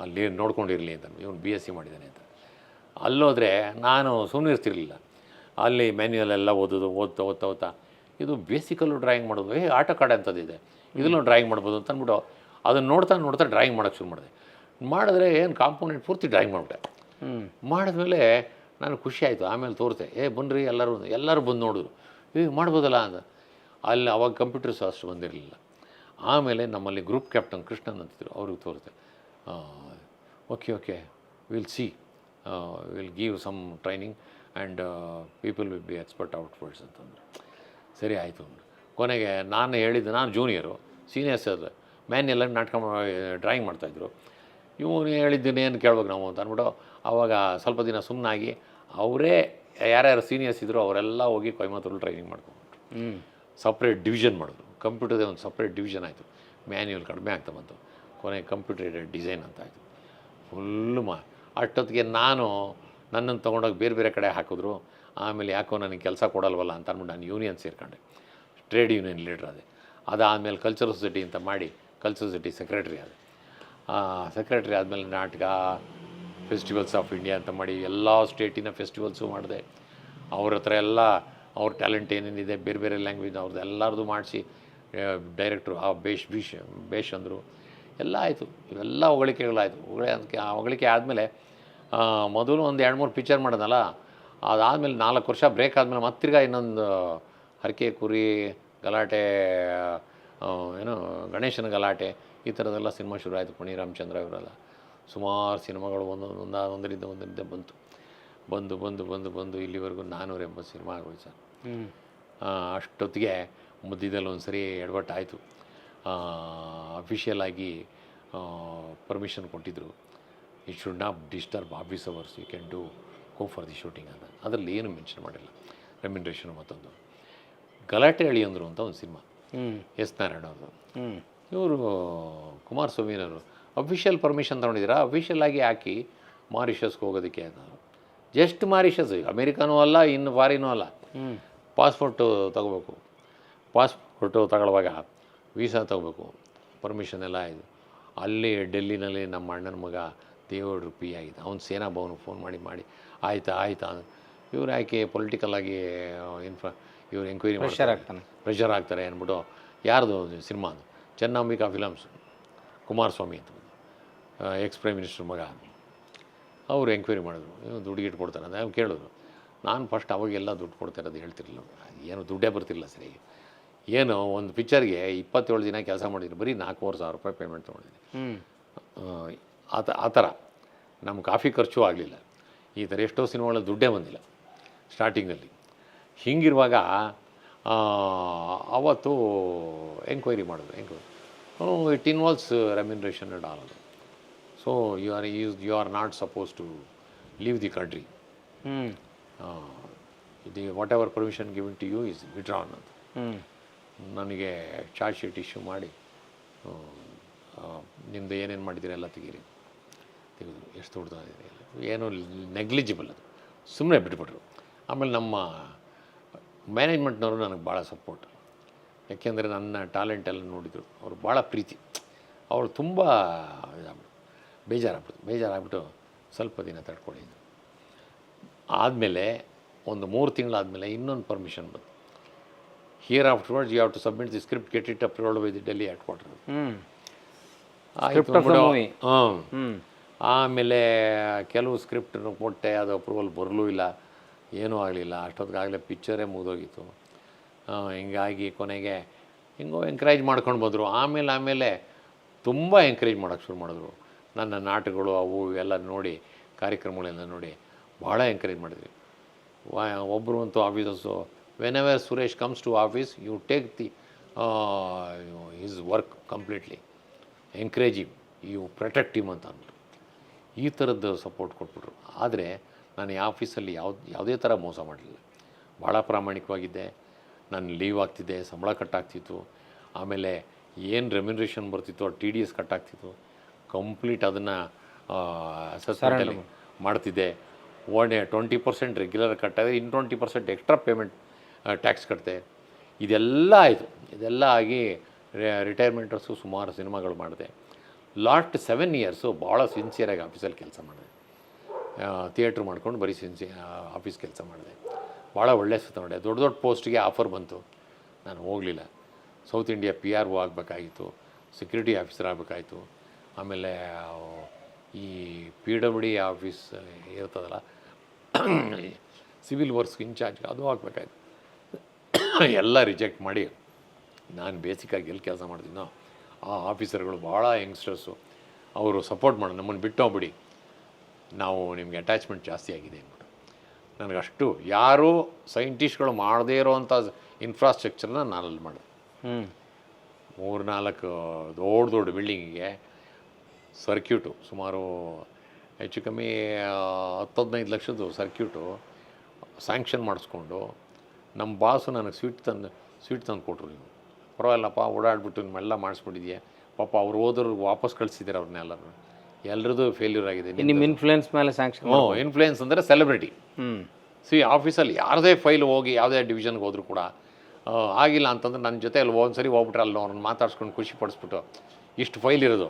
ಅಲ್ಲಿ ನೋಡ್ಕೊಂಡಿರಲಿ ಅಂತ. ಇವನು BSc ಮಾಡಿದ್ದಾನೆ ಅಂತ. ಅಲ್ಲೋದ್ರೆ ನಾನು ಸುಮ್ಮನೆ ಇರ್ತಿರಲಿಲ್ಲ. ಅಲ್ಲಿ ಮ್ಯಾನ್ಯುಯಲ್ ಎಲ್ಲ ಓದ್ತಾ ಇದು ಬೇಸಿಕಲ್ಲೂ ಡ್ರಾಯಿಂಗ್ ಮಾಡೋದು, ಆಟೋ ಕಾರ್ಡ್ ಅಂತದಿದೆ, ಇದನ್ನು ಡ್ರಾಯಿಂಗ್ ಮಾಡ್ಬೋದು ಅಂತ ಅಂದ್ಬಿಟ್ಟು ಅದನ್ನು ನೋಡ್ತಾ ಡ್ರಾಯಿಂಗ್ ಮಾಡೋಕ್ಕೆ ಶುರು ಮಾಡಿದ್ರೆ ಏನು ಕಾಂಪೋನೆಂಟ್ ಪೂರ್ತಿ ಡ್ರಾಯಿಂಗ್ ಮಾಡಿಬಿಟ್ಟೆ. ಮಾಡಿದ್ಮೇಲೆ ನನಗೆ ಖುಷಿ ಆಯಿತು. ಆಮೇಲೆ ತೋರಿಸ್ದೆ, ಬನ್ನಿರಿ ಎಲ್ಲರೂ ಬಂದು ನೋಡಿದ್ರು, ಮಾಡ್ಬೋದಲ್ಲ ಅಂತ. ಅಲ್ಲಿ ಅವಾಗ ಕಂಪ್ಯೂಟರ್ಸ್ ಅಷ್ಟು ಬಂದಿರಲಿಲ್ಲ. ಆಮೇಲೆ ನಮ್ಮಲ್ಲಿ ಗ್ರೂಪ್ ಕ್ಯಾಪ್ಟನ್ ಕೃಷ್ಣನ್ ಅಂತಿದ್ರು, ಅವ್ರಿಗೆ ತೋರಿಸ್ದೆ. Okay will see, will give some training and people will be expert outwards ಅಂತಂದರು. ಸರಿ ಆಯಿತು ಅಂದರು. ಕೊನೆಗೆ ನಾನು ಜೂನಿಯರು, ಸೀನಿಯರ್ಸ್ ಅದು ಮ್ಯಾನ್ಯೆಲ್ಲ ನಾಟಕ ಡ್ರಾಯಿಂಗ್ ಮಾಡ್ತಾಯಿದ್ರು. ಇವನು ಹೇಳಿದ್ದೇನೇನು ಕೇಳ್ಬೇಕು ನಾವು ಅಂತ ಅಂದ್ಬಿಟ್ಟು ಆವಾಗ ಸ್ವಲ್ಪ ದಿನ ಸುಮ್ಮನಾಗಿ ಅವರೇ ಯಾರ್ಯಾರು ಸೀನಿಯರ್ಸ್ ಇದ್ದರು ಅವರೆಲ್ಲ ಹೋಗಿ ಕೊಯಮತ್ತೂರಲ್ಲಿ ಟ್ರೈನಿಂಗ್ ಮಾಡ್ಕೊಂಡ್ಬಿಟ್ರು. ಸಪ್ರೇಟ್ ಡಿವಿಷನ್ ಮಾಡಿದ್ರು. ಕಂಪ್ಯೂಟರ್ದೇ ಒಂದು ಸಪ್ರೇಟ್ ಡಿವಿಷನ್ ಆಯಿತು. ಮ್ಯಾನ್ಯುವಲ್ ಕಡಿಮೆ ಆಗ್ತಾ ಬಂತು. ಕೊನೆಗೆ ಕಂಪ್ಯೂಟರ್ ಡಿಸೈನ್ ಅಂತ ಆಯಿತು. ಫುಲ್ಲು ಅಷ್ಟೊತ್ತಿಗೆ ನನ್ನನ್ನು ತೊಗೊಂಡೋಗಿ ಬೇರೆ ಬೇರೆ ಕಡೆ ಹಾಕಿದ್ರು. ಆಮೇಲೆ ಯಾಕೋ ನನಗೆ ಕೆಲಸ ಕೊಡಲ್ವಲ್ಲ ಅಂತ ಅಂದ್ಬಿಟ್ಟು ನಾನು ಯೂನಿಯನ್ ಸೇರ್ಕೊಂಡೆ, ಟ್ರೇಡ್ ಯೂನಿಯನ್ ಲೀಡ್ರ್ ಅದೇ. ಅದಾದಮೇಲೆ ಕಲ್ಚರಲ್ ಸೊಸೈಟಿ ಅಂತ ಮಾಡಿ ಕಲ್ಚರಲ್ ಸೊಸೈಟಿ ಸೆಕ್ರೆಟ್ರಿ ಆದೆ. ಸೆಕ್ರೆಟ್ರಿ ಆದಮೇಲೆ ನಾಟಕ ಫೆಸ್ಟಿವಲ್ಸ್ ಆಫ್ ಇಂಡಿಯಾ ಅಂತ ಮಾಡಿ ಎಲ್ಲ ಸ್ಟೇಟಿನ ಫೆಸ್ಟಿವಲ್ಸು ಮಾಡಿದೆ. ಅವ್ರ ಹತ್ರ ಎಲ್ಲ ಅವ್ರ ಟ್ಯಾಲೆಂಟ್ ಏನೇನಿದೆ ಬೇರೆ ಬೇರೆ ಲ್ಯಾಂಗ್ವೇಜ್ ಅವ್ರದ್ದು ಎಲ್ಲರದು ಮಾಡಿಸಿ ಡೈರೆಕ್ಟ್ರು ಬೇಷ್ ಅಂದರು. ಎಲ್ಲ ಆಯಿತು. ಇವೆಲ್ಲ ಹೊಗಳಿಕೆಗಳಾಯಿತು. ಅದಕ್ಕೆ ಆ ಹೊಗಳಿಕೆ ಆದಮೇಲೆ ಮೊದಲು ಒಂದು 2-3 ಪಿಕ್ಚರ್ ಮಾಡೋದಲ್ಲ, ಅದಾದಮೇಲೆ 4 ವರ್ಷ ಬ್ರೇಕ್ ಆದಮೇಲೆ ಮತ್ತಿರ್ಗ ಇನ್ನೊಂದು ಹರಕೆ ಕುರಿ ಗಲಾಟೆ, ಏನು ಗಣೇಶನ ಗಲಾಟೆ, ಈ ಥರದ್ದೆಲ್ಲ ಸಿನಿಮಾ ಶುರು ಆಯಿತು. ಪುಣಿ ರಾಮಚಂದ್ರ ಇವರೆಲ್ಲ ಸುಮಾರು ಸಿನಿಮಾಗಳು ಒಂದರಿಂದ ಬಂದು ಇಲ್ಲಿವರೆಗೂ 480 ಸಿನಿಮಾ ಆಗೋಯ್ತು ಸರ್. ಅಷ್ಟೊತ್ತಿಗೆ ಮಧ್ಯದಲ್ಲಿ ಒಂದು ಸರಿ ಎಡವಟ್ಟಾಯಿತು. ಅಫಿಷಿಯಲ್ ಆಗಿ ಪರ್ಮಿಷನ್ ಕೊಟ್ಟಿದ್ದರು. It should not disturb office hours, you can go for the shooting ಅಂತ. ಅದರಲ್ಲಿ ಏನು ಮೆನ್ಷನ್ ಮಾಡಿಲ್ಲ. ರೆಮ್ಯುನರೇಷನ್ ಮತ್ತೊಂದು ಗಲಾಟೆ ಅಳಿಯಂದರು ಅಂತ ಒಂದು ಸಿನಿಮಾ, ಎಸ್ ನಾರಾಯಣ ಅವರು. ಇವರು ಕುಮಾರಸ್ವಾಮಿನವರು ಅಫಿಷಿಯಲ್ ಪರ್ಮಿಷನ್ ತೊಗೊಂಡಿದ್ದೀರಾ, ಅಫಿಷಿಯಲ್ ಆಗಿ ಹಾಕಿ ಮಾರಿಷಸ್ಗೆ ಹೋಗೋದಕ್ಕೆ ಅಂತ. ಜಸ್ಟ್ ಮಾರಿಷಸ್, ಅಮೇರಿಕಾನೂ ಅಲ್ಲ, ಇನ್ನು ಫಾರಿನೂ ಅಲ್ಲ. ಪಾಸ್ಪೋರ್ಟು ತೊಗೋಬೇಕು. ಪಾಸ್ಪೋರ್ಟು ತಗೊಳ್ಳುವಾಗ ವೀಸಾ ತೊಗೋಬೇಕು, ಪರ್ಮಿಷನ್ ಎಲ್ಲ ಆಯಿತು. ಅಲ್ಲಿ ಡೆಲ್ಲಿನಲ್ಲಿ ನಮ್ಮ ಅಣ್ಣನ ಮಗ ದೇವೇಗೌಡರು ಪಿ ಆಗಿದೆ. ಅವ್ನು ಸೇನಾ ಭವನಕ್ಕೆ ಫೋನ್ ಮಾಡಿ ಆಯ್ತಾ ಇವ್ರು ಯಾಕೆ ಪೊಲಿಟಿಕಲಾಗಿ ಇವ್ರು ಎಂಕ್ವೈರಿ ಪ್ರೆಷರ್ ಆಗ್ತಾರೆ ಅಂದ್ಬಿಟ್ಟು, ಯಾರ್ದು ಸಿನಿಮಾ ಅದು ಚೆನ್ನಾಂಬಿಕಾ ಫಿಲಮ್ಸ್, ಕುಮಾರಸ್ವಾಮಿ ಅಂತ ಎಕ್ಸ್ ಪ್ರೈಮ್ ಮಿನಿಸ್ಟರ್ ಮಗ, ಅವರು ಎಂಕ್ವೈರಿ ಮಾಡಿದ್ರು. ದುಡ್ಡು ಗಿಟ್ಟು ಕೊಡ್ತಾರೆ ಅಂತ ಕೇಳಿದ್ರು. ನಾನು ಫಸ್ಟ್ ಅವಾಗೆಲ್ಲ ದುಡ್ಡು ಕೊಡ್ತಾರೆ ಅದು ಹೇಳ್ತಿರಲಿಲ್ಲ. ಏನು ದುಡ್ಡೇ ಬರ್ತಿರಲಿಲ್ಲ ಸರಿ. ಏನು ಒಂದು ಪಿಕ್ಚರ್ಗೆ 27 ದಿನ ಕೆಲಸ ಮಾಡಿದ್ರು, ಬರೀ 4,000 ರೂಪಾಯಿ ಪೇಮೆಂಟ್ ತೊಗೊಂಡಿದ್ದೀನಿ. ಆ ಥರ ನಮ್ಮ ಕಾಫಿ ಖರ್ಚು ಆಗಲಿಲ್ಲ. ಈ ಥರ ಎಷ್ಟೋ ಸಿನಿಮಾಗಳಲ್ಲಿ ದುಡ್ಡೇ ಬಂದಿಲ್ಲ ಸ್ಟಾರ್ಟಿಂಗಲ್ಲಿ. ಹೀಗಿರುವಾಗ ಅವತ್ತು ಎಂಕ್ವೈರಿ ಮಾಡಿದ್ರು. It involves remuneration and all. So you are not suppose to leave the country. Whatever permission given to you is withdrawn ಅಂತ ನನಗೆ ಚಾರ್ಜ್ ಶೀಟ್ ಇಶ್ಯೂ ಮಾಡಿ, ನಿಮ್ಮದು ಏನೇನು ಮಾಡಿದ್ದೀರಿ ಎಲ್ಲ ತೆಗೀರಿ. ತೆಗೆದು ಎಷ್ಟು ದುಡ್ಡು ಏನೂ ನೆಗ್ಲಿಜಿಬಲ್, ಅದು ಸುಮ್ಮನೆ ಬಿಟ್ಬಿಟ್ರು. ಆಮೇಲೆ ನಮ್ಮ ಮ್ಯಾನೇಜ್ಮೆಂಟ್ನವರು ನನಗೆ ಭಾಳ ಸಪೋರ್ಟ್, ಯಾಕೆಂದರೆ ನನ್ನ ಟ್ಯಾಲೆಂಟ್ ಎಲ್ಲ ನೋಡಿದರು. ಅವರು ಭಾಳ ಪ್ರೀತಿ. ಅವಳು ತುಂಬ ಬೇಜಾರಾಗ್ಬಿಟ್ಟು ಸ್ವಲ್ಪ ದಿನ ತಡ್ಕೊಂಡಿದ್ದು. ಆದಮೇಲೆ ಒಂದು 3 ತಿಂಗಳಾದಮೇಲೆ ಇನ್ನೊಂದು ಪರ್ಮಿಷನ್ ಬಂತು. Here afterwards you have to submit the script, get it approved by the Delhi headquarter. ಆಮೇಲೆ ಕೆಲವು ಸ್ಕ್ರಿಪ್ಟ್ ಕೊಟ್ಟೆ, ಅದು ಅಪ್ರೂವಲ್ ಬರಲೂ ಇಲ್ಲ, ಏನೂ ಆಗಲಿಲ್ಲ. ಅಷ್ಟೊತ್ತಿಗಾಗಲೇ ಪಿಕ್ಚರೇ ಮುಗಿದೋಗಿತ್ತು. ಹಿಂಗಾಗಿ ಕೊನೆಗೆ ಹಿಂಗೋ ಎಂಕರೇಜ್ ಮಾಡ್ಕೊಂಡು ಬಂದರು. ಆಮೇಲೆ ತುಂಬ ಎಂಕರೇಜ್ ಮಾಡೋಕ್ಕೆ ಶುರು ಮಾಡಿದ್ರು. ನನ್ನ ನಾಟಕಗಳು ಅವು ಎಲ್ಲ ನೋಡಿ, ಕಾರ್ಯಕ್ರಮಗಳೆಲ್ಲ ನೋಡಿ ಭಾಳ ಎಂಕರೇಜ್ ಮಾಡಿದ್ವಿ. ಒಬ್ಬರು ಅಂತೂ officers, whenever Suresh comes to office you take the his work completely, encourage him, you protect him ಅಂತ ಅಂದ್ಬಿಟ್ಟು ಈ ಥರದ್ದು ಸಪೋರ್ಟ್ ಕೊಟ್ಬಿಟ್ರು. ಆದರೆ ನಾನು ಈ ಆಫೀಸಲ್ಲಿ ಯಾವುದೇ ಥರ ಮೋಸ ಮಾಡಲಿಲ್ಲ. ಭಾಳ ಪ್ರಾಮಾಣಿಕವಾಗಿದ್ದೆ. ನಾನು ಲೀವ್ ಆಗ್ತಿದ್ದೆ, ಸಂಬಳ ಕಟ್ಟಾಗ್ತಿತ್ತು. ಆಮೇಲೆ ಏನು ರೆಮ್ಯುನರೇಷನ್ ಬರ್ತಿತ್ತು ಅದು TDS ಕಟ್ಟಾಗ್ತಿತ್ತು. ಕಂಪ್ಲೀಟ್ ಅದನ್ನು ಅಸೆಸ್ಮೆಂಟಲ್ಲಿ ಮಾಡ್ತಿದ್ದೆ. 20% ರೆಗ್ಯುಲರ್ ಕಟ್ಟಾದರೆ ಇನ್ನು 20% ಎಕ್ಸ್ಟ್ರಾ ಪೇಮೆಂಟ್ ಟ್ಯಾಕ್ಸ್ ಕಟ್ತೆ. ಇದೆಲ್ಲ ಆಯಿತು. ಇದೆಲ್ಲ ಆಗಿ ರಿಟೈರ್ಮೆಂಟರ್ಸು ಸುಮಾರು ಸಿನಿಮಾಗಳು ಮಾಡಿದೆ. ಲಾಸ್ಟ್ 7 ಇಯರ್ಸು ಭಾಳ ಸಿನ್ಸಿಯರಾಗಿ ಆಫೀಸಲ್ಲಿ ಕೆಲಸ ಮಾಡಿದೆ. ಥಿಯೇಟ್ರ್ ಮಾಡ್ಕೊಂಡು ಬರೀ ಆಫೀಸ್ ಕೆಲಸ ಮಾಡಿದೆ. ಭಾಳ ಒಳ್ಳೆಯ ಸುತ್ತ ಮಾಡಿದೆ. ದೊಡ್ಡ ಪೋಸ್ಟಿಗೆ ಆಫರ್ ಬಂತು, ನಾನು ಹೋಗಲಿಲ್ಲ. ಸೌತ್ ಇಂಡಿಯಾ PRO ಆಗಬೇಕಾಗಿತ್ತು, ಸೆಕ್ಯೂರಿಟಿ ಆಫೀಸರ್ ಆಗಬೇಕಾಯಿತು. ಆಮೇಲೆ ಈ PWD ಆಫೀಸ್ ಇರ್ತದಲ್ಲ, ಸಿವಿಲ್ ವರ್ಕ್ಸ್ ಇನ್ಚಾರ್ಜ್, ಅದು ಆಗಬೇಕಾಯ್ತು. ಎಲ್ಲ ರಿಜೆಕ್ಟ್ ಮಾಡಿ ನಾನು ಬೇಸಿಕ್ಕಾಗಿ ಎಲ್ಲಿ ಕೆಲಸ ಮಾಡ್ತೀನೋ ಆ ಆಫೀಸರ್ಗಳು ಭಾಳ ಯಂಗ್ಸ್ಟರ್ಸು, ಅವರು ಸಪೋರ್ಟ್ ಮಾಡಿ ನಮ್ಮನ್ನು ಬಿಟ್ಟು ಹೋಗ್ಬಿಡಿ, ನಾವು ನಿಮಗೆ ಅಟ್ಯಾಚ್ಮೆಂಟ್ ಜಾಸ್ತಿ ಆಗಿದೆ ಅಂದ್ಬಿಟ್ಟು. ನನಗಷ್ಟು ಯಾರೂ ಸೈಂಟಿಸ್ಟ್ಗಳು ಮಾಡದೇ ಇರೋವಂಥ ಇನ್ಫ್ರಾಸ್ಟ್ರಕ್ಚರ್ನ ನಾನಲ್ಲಿ ಮಾಡಿದೆ. 3-4 ದೊಡ್ಡ ಬಿಲ್ಡಿಂಗಿಗೆ ಸರ್ಕ್ಯೂಟು, ಸುಮಾರು ಹೆಚ್ಚು ಕಮ್ಮಿ 10-15 ಲಕ್ಷದ್ದು ಸರ್ಕ್ಯೂಟು ಸ್ಯಾಂಕ್ಷನ್ ಮಾಡಿಸ್ಕೊಂಡು ನಮ್ಮ ಬಾಸು ನನಗೆ ಸ್ವೀಟ್ ತಂದು ಕೊಟ್ಟರು. ನೀವು ಪರವಾಗಿಲ್ಲಪ್ಪ, ಓಡಾಡ್ಬಿಟ್ಟು ನಿಮ್ಮೆಲ್ಲ ಮಾಡಿಸ್ಬಿಟ್ಟಿದ್ಯಾ, ಪಾಪ ಅವ್ರು ಹೋದ್ರು ವಾಪಸ್ ಕಳಿಸಿದ್ದಾರೆ ಅವ್ರನ್ನೆಲ್ಲರೂ. ಎಲ್ರದ್ದು ಫೇಲ್ಯೂರ್ ಆಗಿದೆ. ನಿಮ್ಮ ಇನ್ಫ್ಲೂಯೆನ್ಸ್ ಮೇಲೆ ಸ್ಯಾಂಕ್ಷನ್. ಇನ್ಫ್ಲೂಯೆನ್ಸ್ ಅಂದರೆ ಸೆಲೆಬ್ರಿಟಿ. ಸಿ ಆಫೀಸಲ್ಲಿ ಯಾರದೇ ಫೈಲ್ ಹೋಗಿ ಯಾವುದೇ ಡಿವಿಷನ್ಗೆ ಹೋದರೂ ಕೂಡ ಆಗಿಲ್ಲ ಅಂತಂದ್ರೆ ನನ್ನ ಜೊತೆ ಅಲ್ಲಿ ಒಂದ್ಸರಿ ಹೋಗ್ಬಿಟ್ರೆ ಅಲ್ಲಿ ಅವ್ರನ್ನ ಮಾತಾಡ್ಸ್ಕೊಂಡು ಖುಷಿ ಪಡಿಸ್ಬಿಟ್ಟು ಇಷ್ಟು ಫೈಲ್ ಇರೋದು,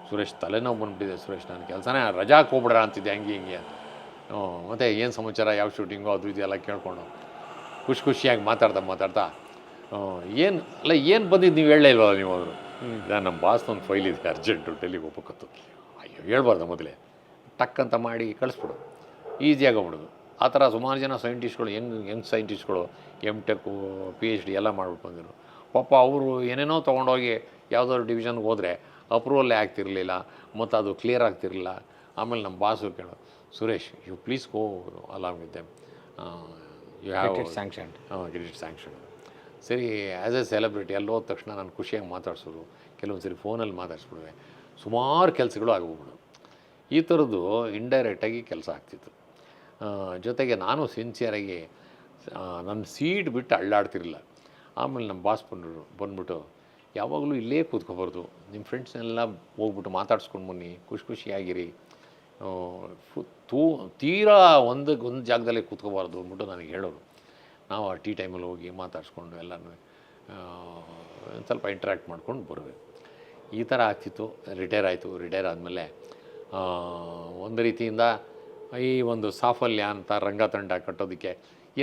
ಸುರೇಶ್ ತಲೆನೋವು ಬಂದುಬಿಟ್ಟಿದೆ ಸುರೇಶ್, ನನ್ನ ಕೆಲಸನೇ ರಜಾಕ್ಕೆ ಹೋಗ್ಬಿಡ್ರ ಅಂತಿದ್ದೆ ಹಂಗೆ ಹಿಂಗೆ. ಮತ್ತು ಏನು ಸಮಾಚಾರ, ಯಾವ ಶೂಟಿಂಗು ಅದು ಇದೆಲ್ಲ ಕೇಳ್ಕೊಂಡು ಖುಷಿಯಾಗಿ ಮಾತಾಡ್ತಾ ಏನು ಬಂದಿದ್ದು ನೀವು ಹೇಳಲೇ ಇಲ್ವಲ್ಲ ನೀವು ಅವರು. ನಮ್ಮ ಬಾಸ್ನೊಂದು ಫೈಲ್ ಇದೆ ಅರ್ಜೆಂಟು ಡೆಲ್ಲಿಗೆ ಹೋಗ್ಬೇಕತ್ತು. ಅಯ್ಯೋ ಹೇಳ್ಬಾರ್ದು ಮೊದಲೇ, ಟಕ್ ಅಂತ ಮಾಡಿ ಕಳಿಸ್ಬಿಡು, ಈಸಿಯಾಗಿ ಹೋಗ್ಬಿಡೋದು. ಆ ಥರ ಸುಮಾರು ಜನ ಸೈಂಟಿಸ್ಟ್ಗಳು ಯಂಗ್ ಸೈಂಟಿಸ್ಟ್ಗಳು MTech PhD ಎಲ್ಲ ಮಾಡ್ಬಿಟ್ಟು ಬಂದಿರು. ಪಾಪ ಅವರು ಏನೇನೋ ತೊಗೊಂಡೋಗಿ ಯಾವುದಾದ್ರು ಡಿವಿಷನ್ಗೆ ಹೋದರೆ ಅಪ್ರೂವಲ್ಲೇ ಆಗ್ತಿರಲಿಲ್ಲ ಮತ್ತು ಅದು ಕ್ಲಿಯರ್ ಆಗ್ತಿರಲಿಲ್ಲ. ಆಮೇಲೆ ನಮ್ಮ ಬಾಸು ಕೇಳೋ, Suresh you please go along with them, you have sanction. Get it sanction. ಸರಿ, ಆ್ಯಸ್ ಎ ಸೆಲೆಬ್ರಿಟಿ ಅಲ್ಲಿ ಹೋದ ತಕ್ಷಣ ನಾನು ಖುಷಿಯಾಗಿ ಮಾತಾಡ್ಸೋದು, ಕೆಲವೊಂದು ಸರಿ ಫೋನಲ್ಲಿ ಮಾತಾಡ್ಸ್ಬಿಡುವೆ, ಸುಮಾರು ಕೆಲಸಗಳು ಆಗೋಗ್ಬಿಡು. ಈ ಥರದ್ದು ಇಂಡೈರೆಕ್ಟಾಗಿ ಕೆಲಸ ಆಗ್ತಿತ್ತು. ಜೊತೆಗೆ ನಾನು ಸಿನ್ಸಿಯರಾಗಿ ನನ್ನ ಸೀಟ್ ಬಿಟ್ಟು ಅಳ್ಳಾಡ್ತಿರಲಿಲ್ಲ. ಆಮೇಲೆ ನಮ್ಮ ಬಾಸ್ ಬಂದ್ಬಿಟ್ಟು ಯಾವಾಗಲೂ ಇಲ್ಲೇ ಕೂತ್ಕೊಬಾರ್ದು, ನಿಮ್ಮ ಫ್ರೆಂಡ್ಸ್ನೆಲ್ಲ ಹೋಗ್ಬಿಟ್ಟು ಮಾತಾಡ್ಸ್ಕೊಂಡು ಬನ್ನಿ, ಖುಷಿಯಾಗಿರಿ, ತೀರಾ ಒಂದು ಜಾಗದಲ್ಲೇ ಕೂತ್ಕೋಬಾರ್ದು ಅಂದ್ಬಿಟ್ಟು ನನಗೆ ಹೇಳೋರು. ನಾವು ಆ ಟೀ ಟೈಮಲ್ಲಿ ಹೋಗಿ ಮಾತಾಡಿಸ್ಕೊಂಡು ಎಲ್ಲನೂ ಒಂದು ಸ್ವಲ್ಪ ಇಂಟ್ರ್ಯಾಕ್ಟ್ ಮಾಡ್ಕೊಂಡು ಬರಬೇಕು. ಈ ಥರ ಆಗ್ತಿತ್ತು. ರಿಟೈರ್ ಆಯಿತು. ರಿಟೈರ್ ಆದಮೇಲೆ ಒಂದು ರೀತಿಯಿಂದ ಈ ಒಂದು ಸಾಫಲ್ಯ ಅಂತ ರಂಗತಂಡ ಕಟ್ಟೋದಕ್ಕೆ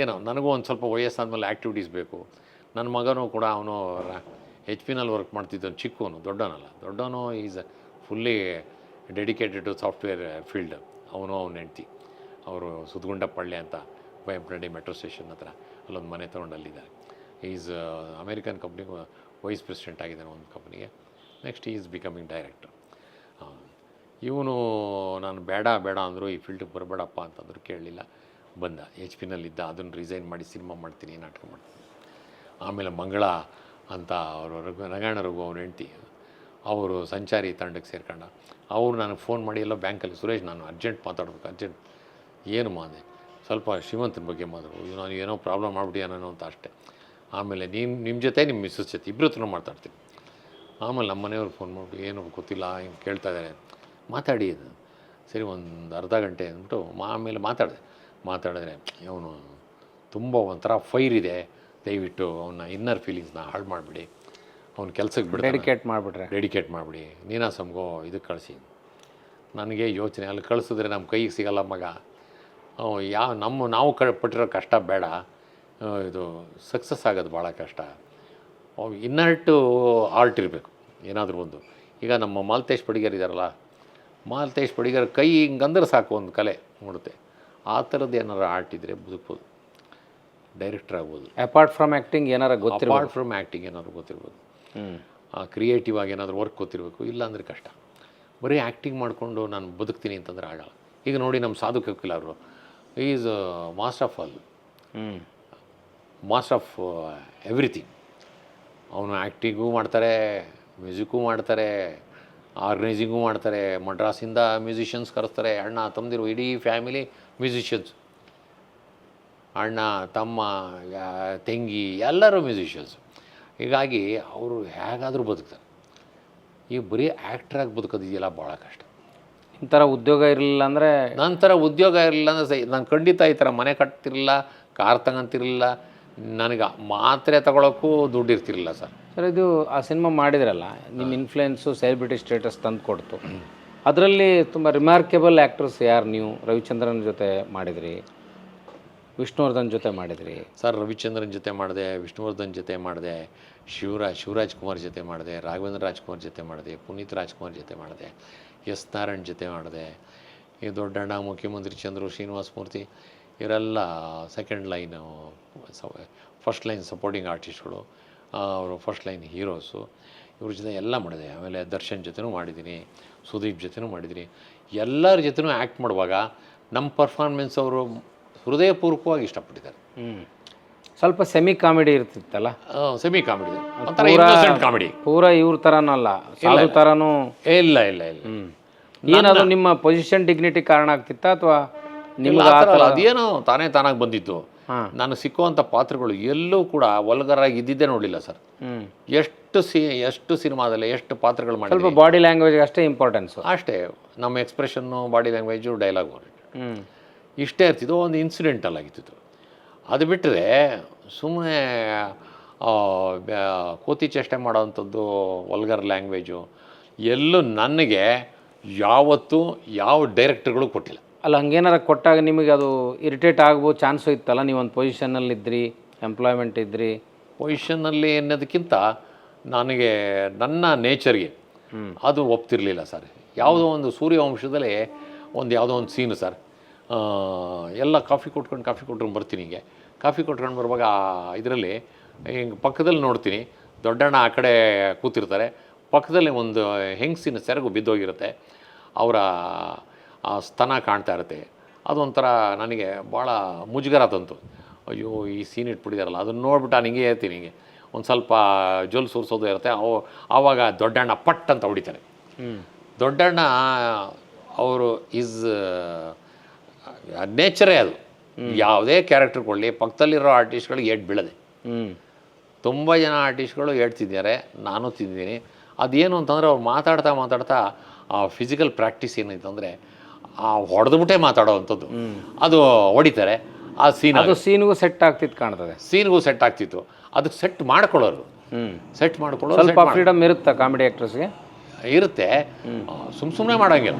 ಏನೋ ನನಗೂ ಒಂದು ಸ್ವಲ್ಪ ವಯಸ್ಸಾದ್ಮೇಲೆ ಆ್ಯಕ್ಟಿವಿಟೀಸ್ ಬೇಕು. ನನ್ನ ಮಗನೂ ಕೂಡ ಅವನು HP ವರ್ಕ್ ಮಾಡ್ತಿದ್ದನು, ಚಿಕ್ಕವನು, ದೊಡ್ಡವನು is fully dedicated to software field. ಅವನು ಅವನ ಹೆಂಡ್ತಿ ಅವರು ಸುತ್ತಗುಂಡಪಳ್ಳಿ ಅಂತ ಬೈಂಪನಹಳ್ಳಿ ಮೆಟ್ರೋ ಸ್ಟೇಷನ್ ಹತ್ರ ಅಲ್ಲೊಂದು ಮನೆ ತೊಗೊಂಡು ಅಲ್ಲಿದ್ದಾರೆ. ಈಸ್ ಅಮೇರಿಕನ್ ಕಂಪ್ನಿಗೆ ವೈಸ್ ಪ್ರೆಸಿಡೆಂಟ್ ಆಗಿದ್ದಾನೆ ಒಂದು ಕಂಪ್ನಿಗೆ. Next is becoming director. ಇವನು ನಾನು ಬೇಡ ಅಂದರು, ಈ ಫೀಲ್ಡಿಗೆ ಬರಬೇಡಪ್ಪ ಅಂತಂದ್ರು, ಕೇಳಲಿಲ್ಲ, ಬಂದ. HP ಅದನ್ನು ರಿಸೈನ್ ಮಾಡಿ ಸಿನಿಮಾ ಮಾಡ್ತೀನಿ, ನಾಟಕ ಮಾಡ್ತೀನಿ. ಆಮೇಲೆ ಮಂಗಳ ಅಂತ ಅವರು ರಂಗಾಯಣ ರಘು ಅವ್ರ ಹೆಂಡ್ತಿ, ಅವರು ಸಂಚಾರಿ ತಂಡಕ್ಕೆ ಸೇರ್ಕೊಂಡ. ಅವರು ನನಗೆ ಫೋನ್ ಮಾಡಿ ಎಲ್ಲೋ ಬ್ಯಾಂಕಲ್ಲಿ, ಸುರೇಶ್ ನಾನು ಅರ್ಜೆಂಟ್ ಮಾತಾಡ್ಬೇಕು, ಅರ್ಜೆಂಟ್. ಏನು ಮಾದೆ, ಸ್ವಲ್ಪ ಶ್ರೀಮಂತನ ಬಗ್ಗೆ ಮಾತಾಡು, ನಾನು ಏನೋ ಪ್ರಾಬ್ಲಮ್ ಮಾಡ್ಬಿಟ್ಟಿಯಾನೋ ಅಂತ ಅಷ್ಟೇ. ಆಮೇಲೆ ನಿಮ್ಮ ಜೊತೆ ನಿಮ್ಮ ಮಿಸ್ಸಸ್ ಜೊತೆ ಇಬ್ಬರು ಹತ್ರ ಮಾತಾಡ್ತೀನಿ. ಆಮೇಲೆ ನಮ್ಮ ಮನೆಯವ್ರು ಫೋನ್ ಮಾಡಿಬಿಟ್ಟು ಏನು ಗೊತ್ತಿಲ್ಲ ಹಿಂಗೆ ಕೇಳ್ತಾ ಇದ್ದಾರೆ, ಮಾತಾಡಿ ಅದು. ಸರಿ, ಒಂದು ಅರ್ಧ ಗಂಟೆ ಅಂದ್ಬಿಟ್ಟು ಆಮೇಲೆ ಮಾತಾಡಿದ್ರೆ ಅವನು ತುಂಬ ಒಂಥರ ಫೈರ್ ಇದೆ, ದಯವಿಟ್ಟು ಅವನ್ನ ಇನ್ನರ್ ಫೀಲಿಂಗ್ಸ್ನ ಹಾಳು ಮಾಡಿಬಿಡಿ, ಅವ್ನ ಕೆಲಸಕ್ಕೆ ಬಿಡಿ, ಡೆಡಿಕೇಟ್ ಮಾಡಿಬಿಡಿ, ನೀನಾಸಮ್ಗೋ ಇದಕ್ಕೆ ಕಳಿಸಿ. ನನಗೆ ಯೋಚನೆ, ಅಲ್ಲಿ ಕಳಿಸಿದ್ರೆ ನಮ್ಮ ಕೈಗೆ ಸಿಗಲ್ಲ ಮಗ, ನಾವು ಪಟ್ಟಿರೋ ಕಷ್ಟ ಬೇಡ, ಇದು ಸಕ್ಸಸ್ ಆಗೋದು ಭಾಳ ಕಷ್ಟ. ಇನ್ನರ್ಟು ಆರ್ಟ್ ಇರಬೇಕು ಏನಾದರೂ ಒಂದು. ಈಗ ನಮ್ಮ ಮಾಲ್ತೇಶ್ ಪಡಿಗರ್ ಇದ್ದಾರಲ್ಲ, ಮಾಲ್ತೇಶ್ ಪಡಿಗರ್ ಕೈ ಹಿಂಗಂದ್ರೆ ಸಾಕು ಒಂದು ಕಲೆ ಮೂಡುತ್ತೆ. ಆ ಥರದ್ದು ಏನಾರು ಆರ್ಟ್ ಇದ್ದರೆ ಬದುಕ್ಬೋದು, ಡೈರೆಕ್ಟರ್ ಆಗ್ಬೋದು. ಅಪಾರ್ಟ್ ಫ್ರಮ್ ಆ್ಯಕ್ಟಿಂಗ್ ಏನಾರು ಗೊತ್ತಿರ್ಬೋದು. ಕ್ರಿಯೇಟಿವ್ ಆಗಿ ಏನಾದರೂ ವರ್ಕ್ ಗೊತ್ತಿರಬೇಕು, ಇಲ್ಲಾಂದರೆ ಕಷ್ಟ. ಬರೀ ಆ್ಯಕ್ಟಿಂಗ್ ಮಾಡಿಕೊಂಡು ನಾನು ಬದುಕ್ತೀನಿ ಅಂತಂದರೆ ಆಗಲ್ಲ. ಈಗ ನೋಡಿ ನಮ್ಮ ಸಾಧು ಕೋಕಿಲ ಅವರು is master of all, master of everything. ಅವನು ಆ್ಯಕ್ಟಿಂಗೂ ಮಾಡ್ತಾರೆ, ಮ್ಯೂಸಿಕ್ಕೂ ಮಾಡ್ತಾರೆ, ಆರ್ಗನೈಸಿಂಗೂ ಮಾಡ್ತಾರೆ. ಮಡ್ರಾಸಿಂದ ಮ್ಯೂಸಿಷಿಯನ್ಸ್ ಕರೆಸ್ತಾರೆ, ಅಣ್ಣ ತಮ್ಮದಿರು ಇಡೀ ಫ್ಯಾಮಿಲಿ ಮ್ಯೂಸಿಷಿಯನ್ಸ್, ಅಣ್ಣ ತಮ್ಮ ತಂಗಿ ಎಲ್ಲರೂ ಮ್ಯೂಸಿಷಿಯನ್ಸ್. ಹೀಗಾಗಿ ಅವರು ಹೇಗಾದರೂ ಬದುಕ್ತಾರೆ. ಈಗ ಬರೀ ಆ್ಯಕ್ಟ್ರಾಗಿ ಬದುಕೋದಿದೆಯಲ್ಲ ಭಾಳ ಕಷ್ಟ. ಇಂಥರ ಉದ್ಯೋಗ ಇರಲಿಲ್ಲ ಅಂದರೆ, ನಂತರ ಉದ್ಯೋಗ ಇರಲಿಲ್ಲ ಅಂದರೆ ನಾನು ಖಂಡಿತ ಈ ಥರ ಮನೆ ಕಟ್ತಿರಲಿಲ್ಲ, ಕಾರ್ ತಗೊಂತಿರಲಿಲ್ಲ, ನನಗೆ ಮಾತ್ರೆ ತಗೊಳ್ಳೋಕ್ಕೂ ದುಡ್ಡು ಇರ್ತಿರಲಿಲ್ಲ ಸರ್. ಇದು ಆ ಸಿನಿಮಾ ಮಾಡಿದ್ರಲ್ಲ, ನಿಮ್ಮ ಇನ್ಫ್ಲುಯೆನ್ಸು ಸೆಲೆಬ್ರಿಟಿ ಸ್ಟೇಟಸ್ ತಂದು ಕೊಡ್ತು. ಅದರಲ್ಲಿ ತುಂಬ ರಿಮಾರ್ಕೆಬಲ್ ಆ್ಯಕ್ಟರ್ಸ್ ಯಾರು? ನೀವು ರವಿಚಂದ್ರನ್ ಜೊತೆ ಮಾಡಿದ್ರಿ, ವಿಷ್ಣುವರ್ಧನ್ ಜೊತೆ ಮಾಡಿದ್ರಿ ಸರ್. ರವಿಚಂದ್ರನ್ ಜೊತೆ ಮಾಡಿದೆ, ವಿಷ್ಣುವರ್ಧನ್ ಜೊತೆ ಮಾಡಿದೆ, ಶಿವರಾಜ್ ಕುಮಾರ್ ಜೊತೆ ಮಾಡಿದೆ, ರಾಘವೇಂದ್ರ ರಾಜ್ಕುಮಾರ್ ಜೊತೆ ಮಾಡಿದೆ, ಪುನೀತ್ ರಾಜ್ಕುಮಾರ್ ಜೊತೆ ಮಾಡಿದೆ, ಎಸ್ ನಾರಾಯಣ್ ಜೊತೆ ಮಾಡಿದೆ. ಈ ದೊಡ್ಡಣ್ಣ, ಮುಖ್ಯಮಂತ್ರಿ ಚಂದ್ರು, ಶ್ರೀನಿವಾಸ ಮೂರ್ತಿ, ಇವರೆಲ್ಲ second line, first line supporting ಆರ್ಟಿಸ್ಟ್ಗಳು, ಅವರು ಫಸ್ಟ್ ಲೈನ್ ಹೀರೋಸು. ಇವ್ರ ಜೊತೆ ಎಲ್ಲ ಮಾಡಿದೆ. ಆಮೇಲೆ ದರ್ಶನ್ ಜೊತೆನೂ ಮಾಡಿದ್ದೀನಿ, ಸುದೀಪ್ ಜೊತೆನೂ ಮಾಡಿದ್ದೀನಿ. ಎಲ್ಲರ ಜೊತೆನೂ ಆ್ಯಕ್ಟ್ ಮಾಡುವಾಗ ನಮ್ಮ ಪರ್ಫಾರ್ಮೆನ್ಸ್ ಅವರು ಹೃದಯಪೂರ್ವಕವಾಗಿ ಇಷ್ಟಪಟ್ಟಿದ್ದಾರೆ. ಸ್ವಲ್ಪ ಸೆಮಿ ಕಾಮಿಡಿ ಇರ್ತಿತ್ತಲ್ಲ? ಸೆಮಿ ಕಾಮಿಡಿ, ಒಂಥರ ಇನ್ನೋಸೆಂಟ್ ಕಾಮಿಡಿ. ಪೂರಾ ಇವ್ರ ಥರನಲ್ಲ, ಸಾಧು ಥರನೂ ಇಲ್ಲ. ಏನದು ನಿಮ್ಮ ಪೊಸಿಷನ್ ಡಿಗ್ನಿಟಿ ಕಾರಣ ಆಗ್ತಿತ್ತಾ ಅಥವಾ ನಿಮ್ಗೆ ಅದೇನೋ ತಾನಾಗಿ ಬಂದಿತ್ತು. ಹಾಂ. ನಾನು ಸಿಕ್ಕುವಂಥ ಪಾತ್ರಗಳು ಎಲ್ಲೂ ಕೂಡ ವಲ್ಗರಾಗಿ ಇದ್ದಿದ್ದೇ ನೋಡಲಿಲ್ಲ ಸರ್. ಎಷ್ಟು ಸಿನಿಮಾದಲ್ಲಿ ಎಷ್ಟು ಪಾತ್ರಗಳು ಸ್ವಲ್ಪ ಮಾಡಿದ್ವಿ. ಬಾಡಿ ಲ್ಯಾಂಗ್ವೇಜ್ಗೆ ಅಷ್ಟೇ ಇಂಪಾರ್ಟೆನ್ಸು. ಅಷ್ಟೇ, ನಮ್ಮ ಎಕ್ಸ್ಪ್ರೆಷನ್ನು, ಬಾಡಿ ಲ್ಯಾಂಗ್ವೇಜು, ಡೈಲಾಗು ಇಷ್ಟೇ ಇರ್ತಿದ್ದು. ಒಂದು ಇನ್ಸಿಡೆಂಟಲ್ ಆಗಿತ್ತು. ಅದು ಬಿಟ್ಟರೆ ಸುಮ್ಮನೆ ಕೋತಿ ಚೇಷ್ಟೆ ಮಾಡೋವಂಥದ್ದು, ವಲ್ಗರ್ ಲ್ಯಾಂಗ್ವೇಜು ಎಲ್ಲೂ ನನಗೆ ಯಾವತ್ತೂ ಯಾವ ಡೈರೆಕ್ಟರ್ಗಳು ಕೊಟ್ಟಿಲ್ಲ. ಅಲ್ಲ, ಹಂಗೇನಾರ ಕೊಟ್ಟಾಗ ನಿಮಗೆ ಅದು ಇರಿಟೇಟ್ ಆಗ್ಬೋದು ಚಾನ್ಸು ಇತ್ತಲ್ಲ? ನೀವು ಒಂದು ಪೊಸಿಷನಲ್ಲಿ ಇದ್ರಿ, ಎಂಪ್ಲಾಯ್ಮೆಂಟ್ ಇದ್ರಿ. ಪೊಸಿಷನ್ನಲ್ಲಿ ಅನ್ನೋದಕ್ಕಿಂತ ನನಗೆ ನನ್ನ ನೇಚರ್ಗೆ ಅದು ಒಪ್ತಿರಲಿಲ್ಲ ಸರ್. ಯಾವುದೋ ಒಂದು ಸೂರ್ಯವಂಶದಲ್ಲಿ ಯಾವುದೋ ಒಂದು ಸೀನು ಸರ್, ಎಲ್ಲ ಕಾಫಿ ಕೊಟ್ಕೊಂಡು ಬರ್ತೀನಿ. ಹಿಂಗೆ ಕಾಫಿ ಕೊಟ್ಕೊಂಡು ಬರುವಾಗ ಇದರಲ್ಲಿ ಹಿಂಗೆ ಪಕ್ಕದಲ್ಲಿ ನೋಡ್ತೀನಿ, ದೊಡ್ಡಣ್ಣ ಆ ಕಡೆ ಕೂತಿರ್ತಾರೆ, ಪಕ್ಕದಲ್ಲಿ ಒಂದು ಹೆಂಗಸಿನ ಸೆರಗು ಬಿದ್ದೋಗಿರುತ್ತೆ, ಅವರ ಸ್ತನ ಕಾಣ್ತಾ ಇರುತ್ತೆ. ಅದೊಂಥರ ನನಗೆ ಭಾಳ ಮುಜುಗರ ತಂತು. ಅಯ್ಯೋ, ಈ ಸೀನ್ ಇಟ್ಬಿಟ್ಟಿದಾರಲ್ಲ. ಅದನ್ನು ನೋಡ್ಬಿಟ್ಟು ನಾನು ಹಿಂಗೆ ಹೇಳ್ತೀನಿ, ಹಿಂಗೆ ಒಂದು ಸ್ವಲ್ಪ ಜೊಲ್ ಸುರಿಸೋದು ಇರುತ್ತೆ. ಆವಾಗ ದೊಡ್ಡಣ್ಣ ಪಟ್ ಅಂತ ಹೊಡಿತಾರೆ. ದೊಡ್ಡಣ್ಣ ಅವರು ನೇಚರೇ ಅದು. ಯಾವುದೇ ಕ್ಯಾರೆಕ್ಟರ್ ಕೊಡಲಿ, ಪಕ್ಕದಲ್ಲಿರೋ ಆರ್ಟಿಸ್ಟ್ಗಳಿಗೆ ಏಟ್ ಬೀಳದೆ. ತುಂಬ ಜನ ಆರ್ಟಿಸ್ಟ್ಗಳು ಏಟ್ ತಿಂದಿದ್ದಾರೆ, ನಾನು ತಿಂದಿದ್ದೀನಿ. ಅದೇನು ಅಂತಂದರೆ ಅವ್ರು ಮಾತಾಡ್ತಾ ಆ ಫಿಸಿಕಲ್ ಪ್ರಾಕ್ಟೀಸ್ ಏನೈತೆ ಅಂದರೆ ಆ ಹೊಡೆದ್ಬಿಟ್ಟೆ ಮಾತಾಡೋವಂಥದ್ದು. ಅದು ಹೊಡಿತಾರೆ. ಆ ಸೀನ್ಗೂ ಸೆಟ್ ಆಗ್ತಿತ್ತು ಕಾಣ್ತದೆ. ಸೀನ್ಗೂ ಸೆಟ್ ಆಗ್ತಿತ್ತು. ಅದಕ್ಕೆ ಸೆಟ್ ಮಾಡ್ಕೊಳ್ಳೋರು, ಸೆಟ್ ಮಾಡ್ಕೊಳ್ಳೋರು. ಸ್ವಲ್ಪ ಫ್ರೀಡಮ್ ಇರುತ್ತಾ ಕಾಮಿಡಿ ಆ್ಯಕ್ಟ್ರಸ್ಗೆ? ಇರುತ್ತೆ, ಸುಮ್ಮನೆ ಮಾಡೋಂಗಿಲ್ಲ.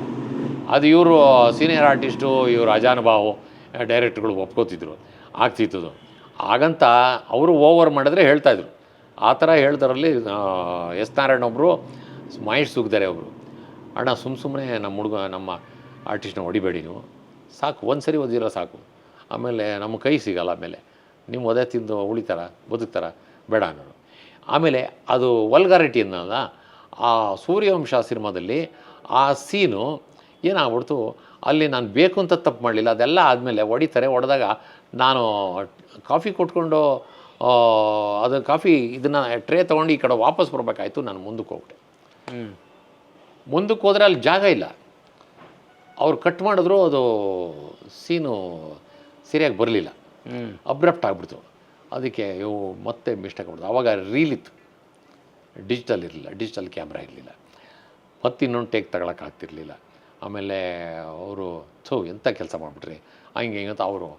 ಅದು ಇವರು ಸೀನಿಯರ್ ಆರ್ಟಿಸ್ಟು, ಇವರು ಅಜಾನುಭಾವು ಡೈರೆಕ್ಟ್ರುಗಳು ಒಪ್ಕೋತಿದ್ರು, ಆಗ್ತಿತ್ತು. ಹಾಗಂತ ಅವರು ಓವರ್ ಮಾಡಿದ್ರೆ ಹೇಳ್ತಾಯಿದ್ರು. ಆ ಥರ ಹೇಳ್ದರಲ್ಲಿ ಎಸ್ ನಾರಾಯಣ ಒಬ್ಬರು, ಮಹೇಶ್ ಸುಗ್ದರೆ ಒಬ್ಬರು, ಅಣ್ಣ ಸುಮ್ಮನೆ ನಮ್ಮ ಆರ್ಟಿಸ್ಟ್ನ ಹೊಡಿಬೇಡಿ ನೀವು, ಸಾಕು, ಒಂದು ಸರಿ ಓದಿರೋ ಸಾಕು, ಆಮೇಲೆ ನಮ್ಮ ಕೈ ಸಿಗಲ್ಲ, ಆಮೇಲೆ ನಿಮ್ಮ ಒದೆ ತಿಂದು ಉಳಿತಾರ ಬದುಕ್ತಾರ, ಬೇಡ ಅನ್ನೋರು. ಆಮೇಲೆ ಅದು ವಲ್ಗಾರಿಟಿ ಅನ್ನೋಲ್ಲ. ಆ ಸೂರ್ಯವಂಶ ಸಿನಿಮಾದಲ್ಲಿ ಆ ಸೀನು ಏನಾಗ್ಬಿಡ್ತು, ಅಲ್ಲಿ ನಾನು ಬೇಕು ಅಂತ ತಪ್ಪು ಮಾಡಲಿಲ್ಲ. ಅದೆಲ್ಲ ಆದಮೇಲೆ ಹೊಡೆದಾಗ ನಾನು ಕಾಫಿ ಕೊಟ್ಕೊಂಡು ಅದು ಇದನ್ನು ಟ್ರೇ ತೊಗೊಂಡು ಈ ಕಡೆ ವಾಪಸ್ ಬರಬೇಕಾಯ್ತು. ನಾನು ಮುಂದಕ್ಕೆ ಹೋಗ್ಬಿಟ್ಟೆ. ಮುಂದಕ್ಕೆ ಹೋದರೆ ಅಲ್ಲಿ ಜಾಗ ಇಲ್ಲ. ಅವ್ರು ಕಟ್ ಮಾಡಿದ್ರು, ಅದು ಸೀನು ಸರಿಯಾಗಿ ಬರಲಿಲ್ಲ, ಅಬ್ರಪ್ಟ್ ಆಗಿಬಿಡ್ತು. ಅದಕ್ಕೆ ಮತ್ತೆ ಮಿಸ್ಟೇಕ್ ಆಗ್ಬಿಡ್ತು. ಆವಾಗ ರೀಲಿತ್ತು, ಡಿಜಿಟಲ್ ಇರಲಿಲ್ಲ, ಡಿಜಿಟಲ್ ಕ್ಯಾಮ್ರಾ ಇರಲಿಲ್ಲ, ಮತ್ತೆ ಇನ್ನೊಂದು ಟೇಕ್ ತಗೊಳಕ್ಕಾಗ್ತಿರ್ಲಿಲ್ಲ. ಆಮೇಲೆ ಅವರು ಎಂಥ ಕೆಲಸ ಮಾಡಿಬಿಟ್ರಿ ಹಂಗೆ ಅಂತ ಅವರು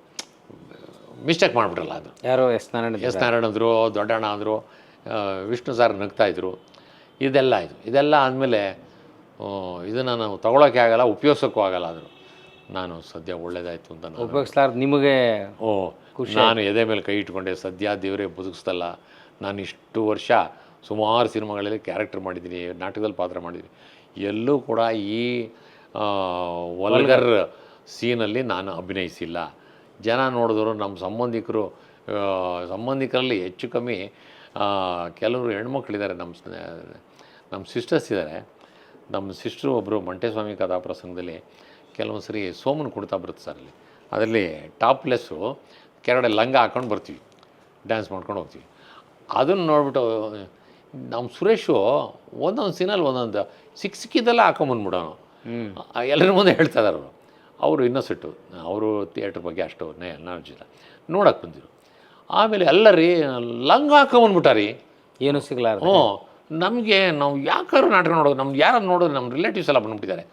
ಮಿಸ್ಟೇಕ್ ಮಾಡಿಬಿಟ್ರಲ್ಲ. ಅದು ಯಾರು ಎಸ್ ನಾರಾಯಣ ಅಂದರು, ದೊಡ್ಡಣ್ಣ ಅಂದರು, ವಿಷ್ಣು ಸರ್ ನಗ್ತಾಯಿದ್ರು. ಇದೆಲ್ಲ ಆದಮೇಲೆ ಇದನ್ನು ನಾವು ತೊಗೊಳಕ್ಕೆ ಆಗಲ್ಲ, ಉಪಯೋಗಿಸೋಕ್ಕೂ ಆಗಲ್ಲ. ಆದರೂ ನಾನು ಸದ್ಯ ಒಳ್ಳೇದಾಯಿತು ಅಂತ ಉಪಯೋಗಿಸ್ಲಾರ್ದು ನಿಮಗೆ ನಾನು ಎದೆ ಮೇಲೆ ಕೈ ಇಟ್ಕೊಂಡೆ. ಸದ್ಯ ದೇವರೇ ಬದುಕಿಸ್ತಲ್ಲ. ನಾನು ಇಷ್ಟು ವರ್ಷ ಸುಮಾರು ಸಿನಿಮಾಗಳಲ್ಲಿ ಕ್ಯಾರೆಕ್ಟರ್ ಮಾಡಿದ್ದೀನಿ, ನಾಟಕದಲ್ಲಿ ಪಾತ್ರ ಮಾಡಿದ್ದೀನಿ. ಎಲ್ಲೂ ಕೂಡ ಈ ವಲ್ಗರ್ ಸೀನಲ್ಲಿ ನಾನು ಅಭಿನಯಿಸಿಲ್ಲ. ಜನ ನೋಡಿದ್ರು ನಮ್ಮ ಸಂಬಂಧಿಕರಲ್ಲಿ ಹೆಚ್ಚು ಕಮ್ಮಿ ಕೆಲವರು ಹೆಣ್ಮಕ್ಳಿದ್ದಾರೆ, ನಮ್ಮ ಸಿಸ್ಟರ್ಸ್ ಇದ್ದಾರೆ. ನಮ್ಮ ಸಿಸ್ಟ್ರು ಒಬ್ಬರು ಮಂಟೇಸ್ವಾಮಿ ಕಥಾ ಪ್ರಸಂಗದಲ್ಲಿ ಕೆಲವೊಂದು ಸರಿ ಸೋಮನ್ ಕೊಡ್ತಾ ಬರುತ್ತೆ ಸರ್. ಅದರಲ್ಲಿ ಟಾಪ್ಲೆಸ್ಸು ಕೆಳಗಡೆ ಲಂಗ ಹಾಕ್ಕೊಂಡು ಬರ್ತೀವಿ, ಡ್ಯಾನ್ಸ್ ಮಾಡ್ಕೊಂಡು ಹೋಗ್ತೀವಿ. ಅದನ್ನು ನೋಡ್ಬಿಟ್ಟು ನಮ್ಮ ಸುರೇಶು ಒಂದೊಂದು ಸೀನಲ್ಲಿ ಒಂದೊಂದು ಸಿಕ್ಕಿದ್ದೆಲ್ಲ ಹಾಕೊಂಬಂದ್ಬಿಡೋನು. ಎಲ್ಲರ ಮುಂದೆ ಹೇಳ್ತಾ ಇದ್ದಾರೆ ಅವರು ಇನ್ನೊಸೆಟ್ಟು. ಅವರು ಥಿಯೇಟ್ರ್ ಬಗ್ಗೆ ಅಷ್ಟು ನಾಲೆಡ್ಜ್ ಇಲ್ಲ, ನೋಡೋಕೆ ಬಂದಿರು. ಆಮೇಲೆ ಎಲ್ಲರೀ ಲಂಗ ಹಾಕೊಂಬಂದ್ಬಿಟ್ಟಾರಿ, ಏನೂ ಸಿಗಲಾರ. ನಮಗೆ ನಾವು ಯಾಕಾದ್ರು ನಾಟಕ ನೋಡೋದು, ನಮ್ಗೆ ಯಾರು ನೋಡೋದು, ನಮ್ಮ ರಿಲೇಟಿವ್ಸ್ ಎಲ್ಲ ಬಂದ್ಬಿಟ್ಟಿದ್ದಾರೆ.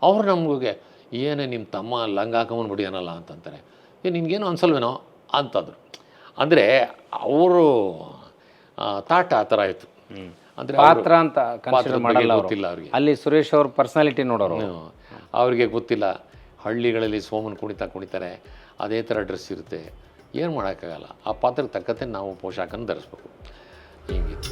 ಅವ್ರು ನಮಗೆ ಏನೇ ನಿಮ್ಮ ತಮ್ಮ ಲಂಗ ಹಾಕೊಂಬಂದ್ಬಿಟ್ಟಿದಾನಲ್ಲ ಅಂತಂತಾರೆ. ನಿಮಗೇನು ಅನ್ಸಲ್ವೇನೋ ಅಂತಂದರು. ಅಂದರೆ ಅವರು ತಾಟ ಆ ಥರ ಆಯಿತು. ಅಂದರೆ ಪಾತ್ರ ಅಂತ ಕನ್ಸಿಡರ್ ಮಾಡಲ್ಲ, ಗೊತ್ತಿಲ್ಲ ಅವ್ರಿಗೆ. ಅಲ್ಲಿ ಸುರೇಶ್ ಅವ್ರ ಪರ್ಸನಾಲಿಟಿ ನೋಡೋರು, ಅವ್ರಿಗೆ ಗೊತ್ತಿಲ್ಲ. ಹಳ್ಳಿಗಳಲ್ಲಿ ಸೋಮನ್ ಕುಣಿತಾರೆ, ಅದೇ ಥರ ಡ್ರೆಸ್ ಇರುತ್ತೆ, ಏನು ಮಾಡೋಕ್ಕಾಗಲ್ಲ. ಆ ಪಾತ್ರಕ್ಕೆ ತಕ್ಕಂತೆ ನಾವು ಪೋಷಾಕನ್ನು ಧರಿಸ್ಬೇಕು. ಹೀಗಿತ್ತು.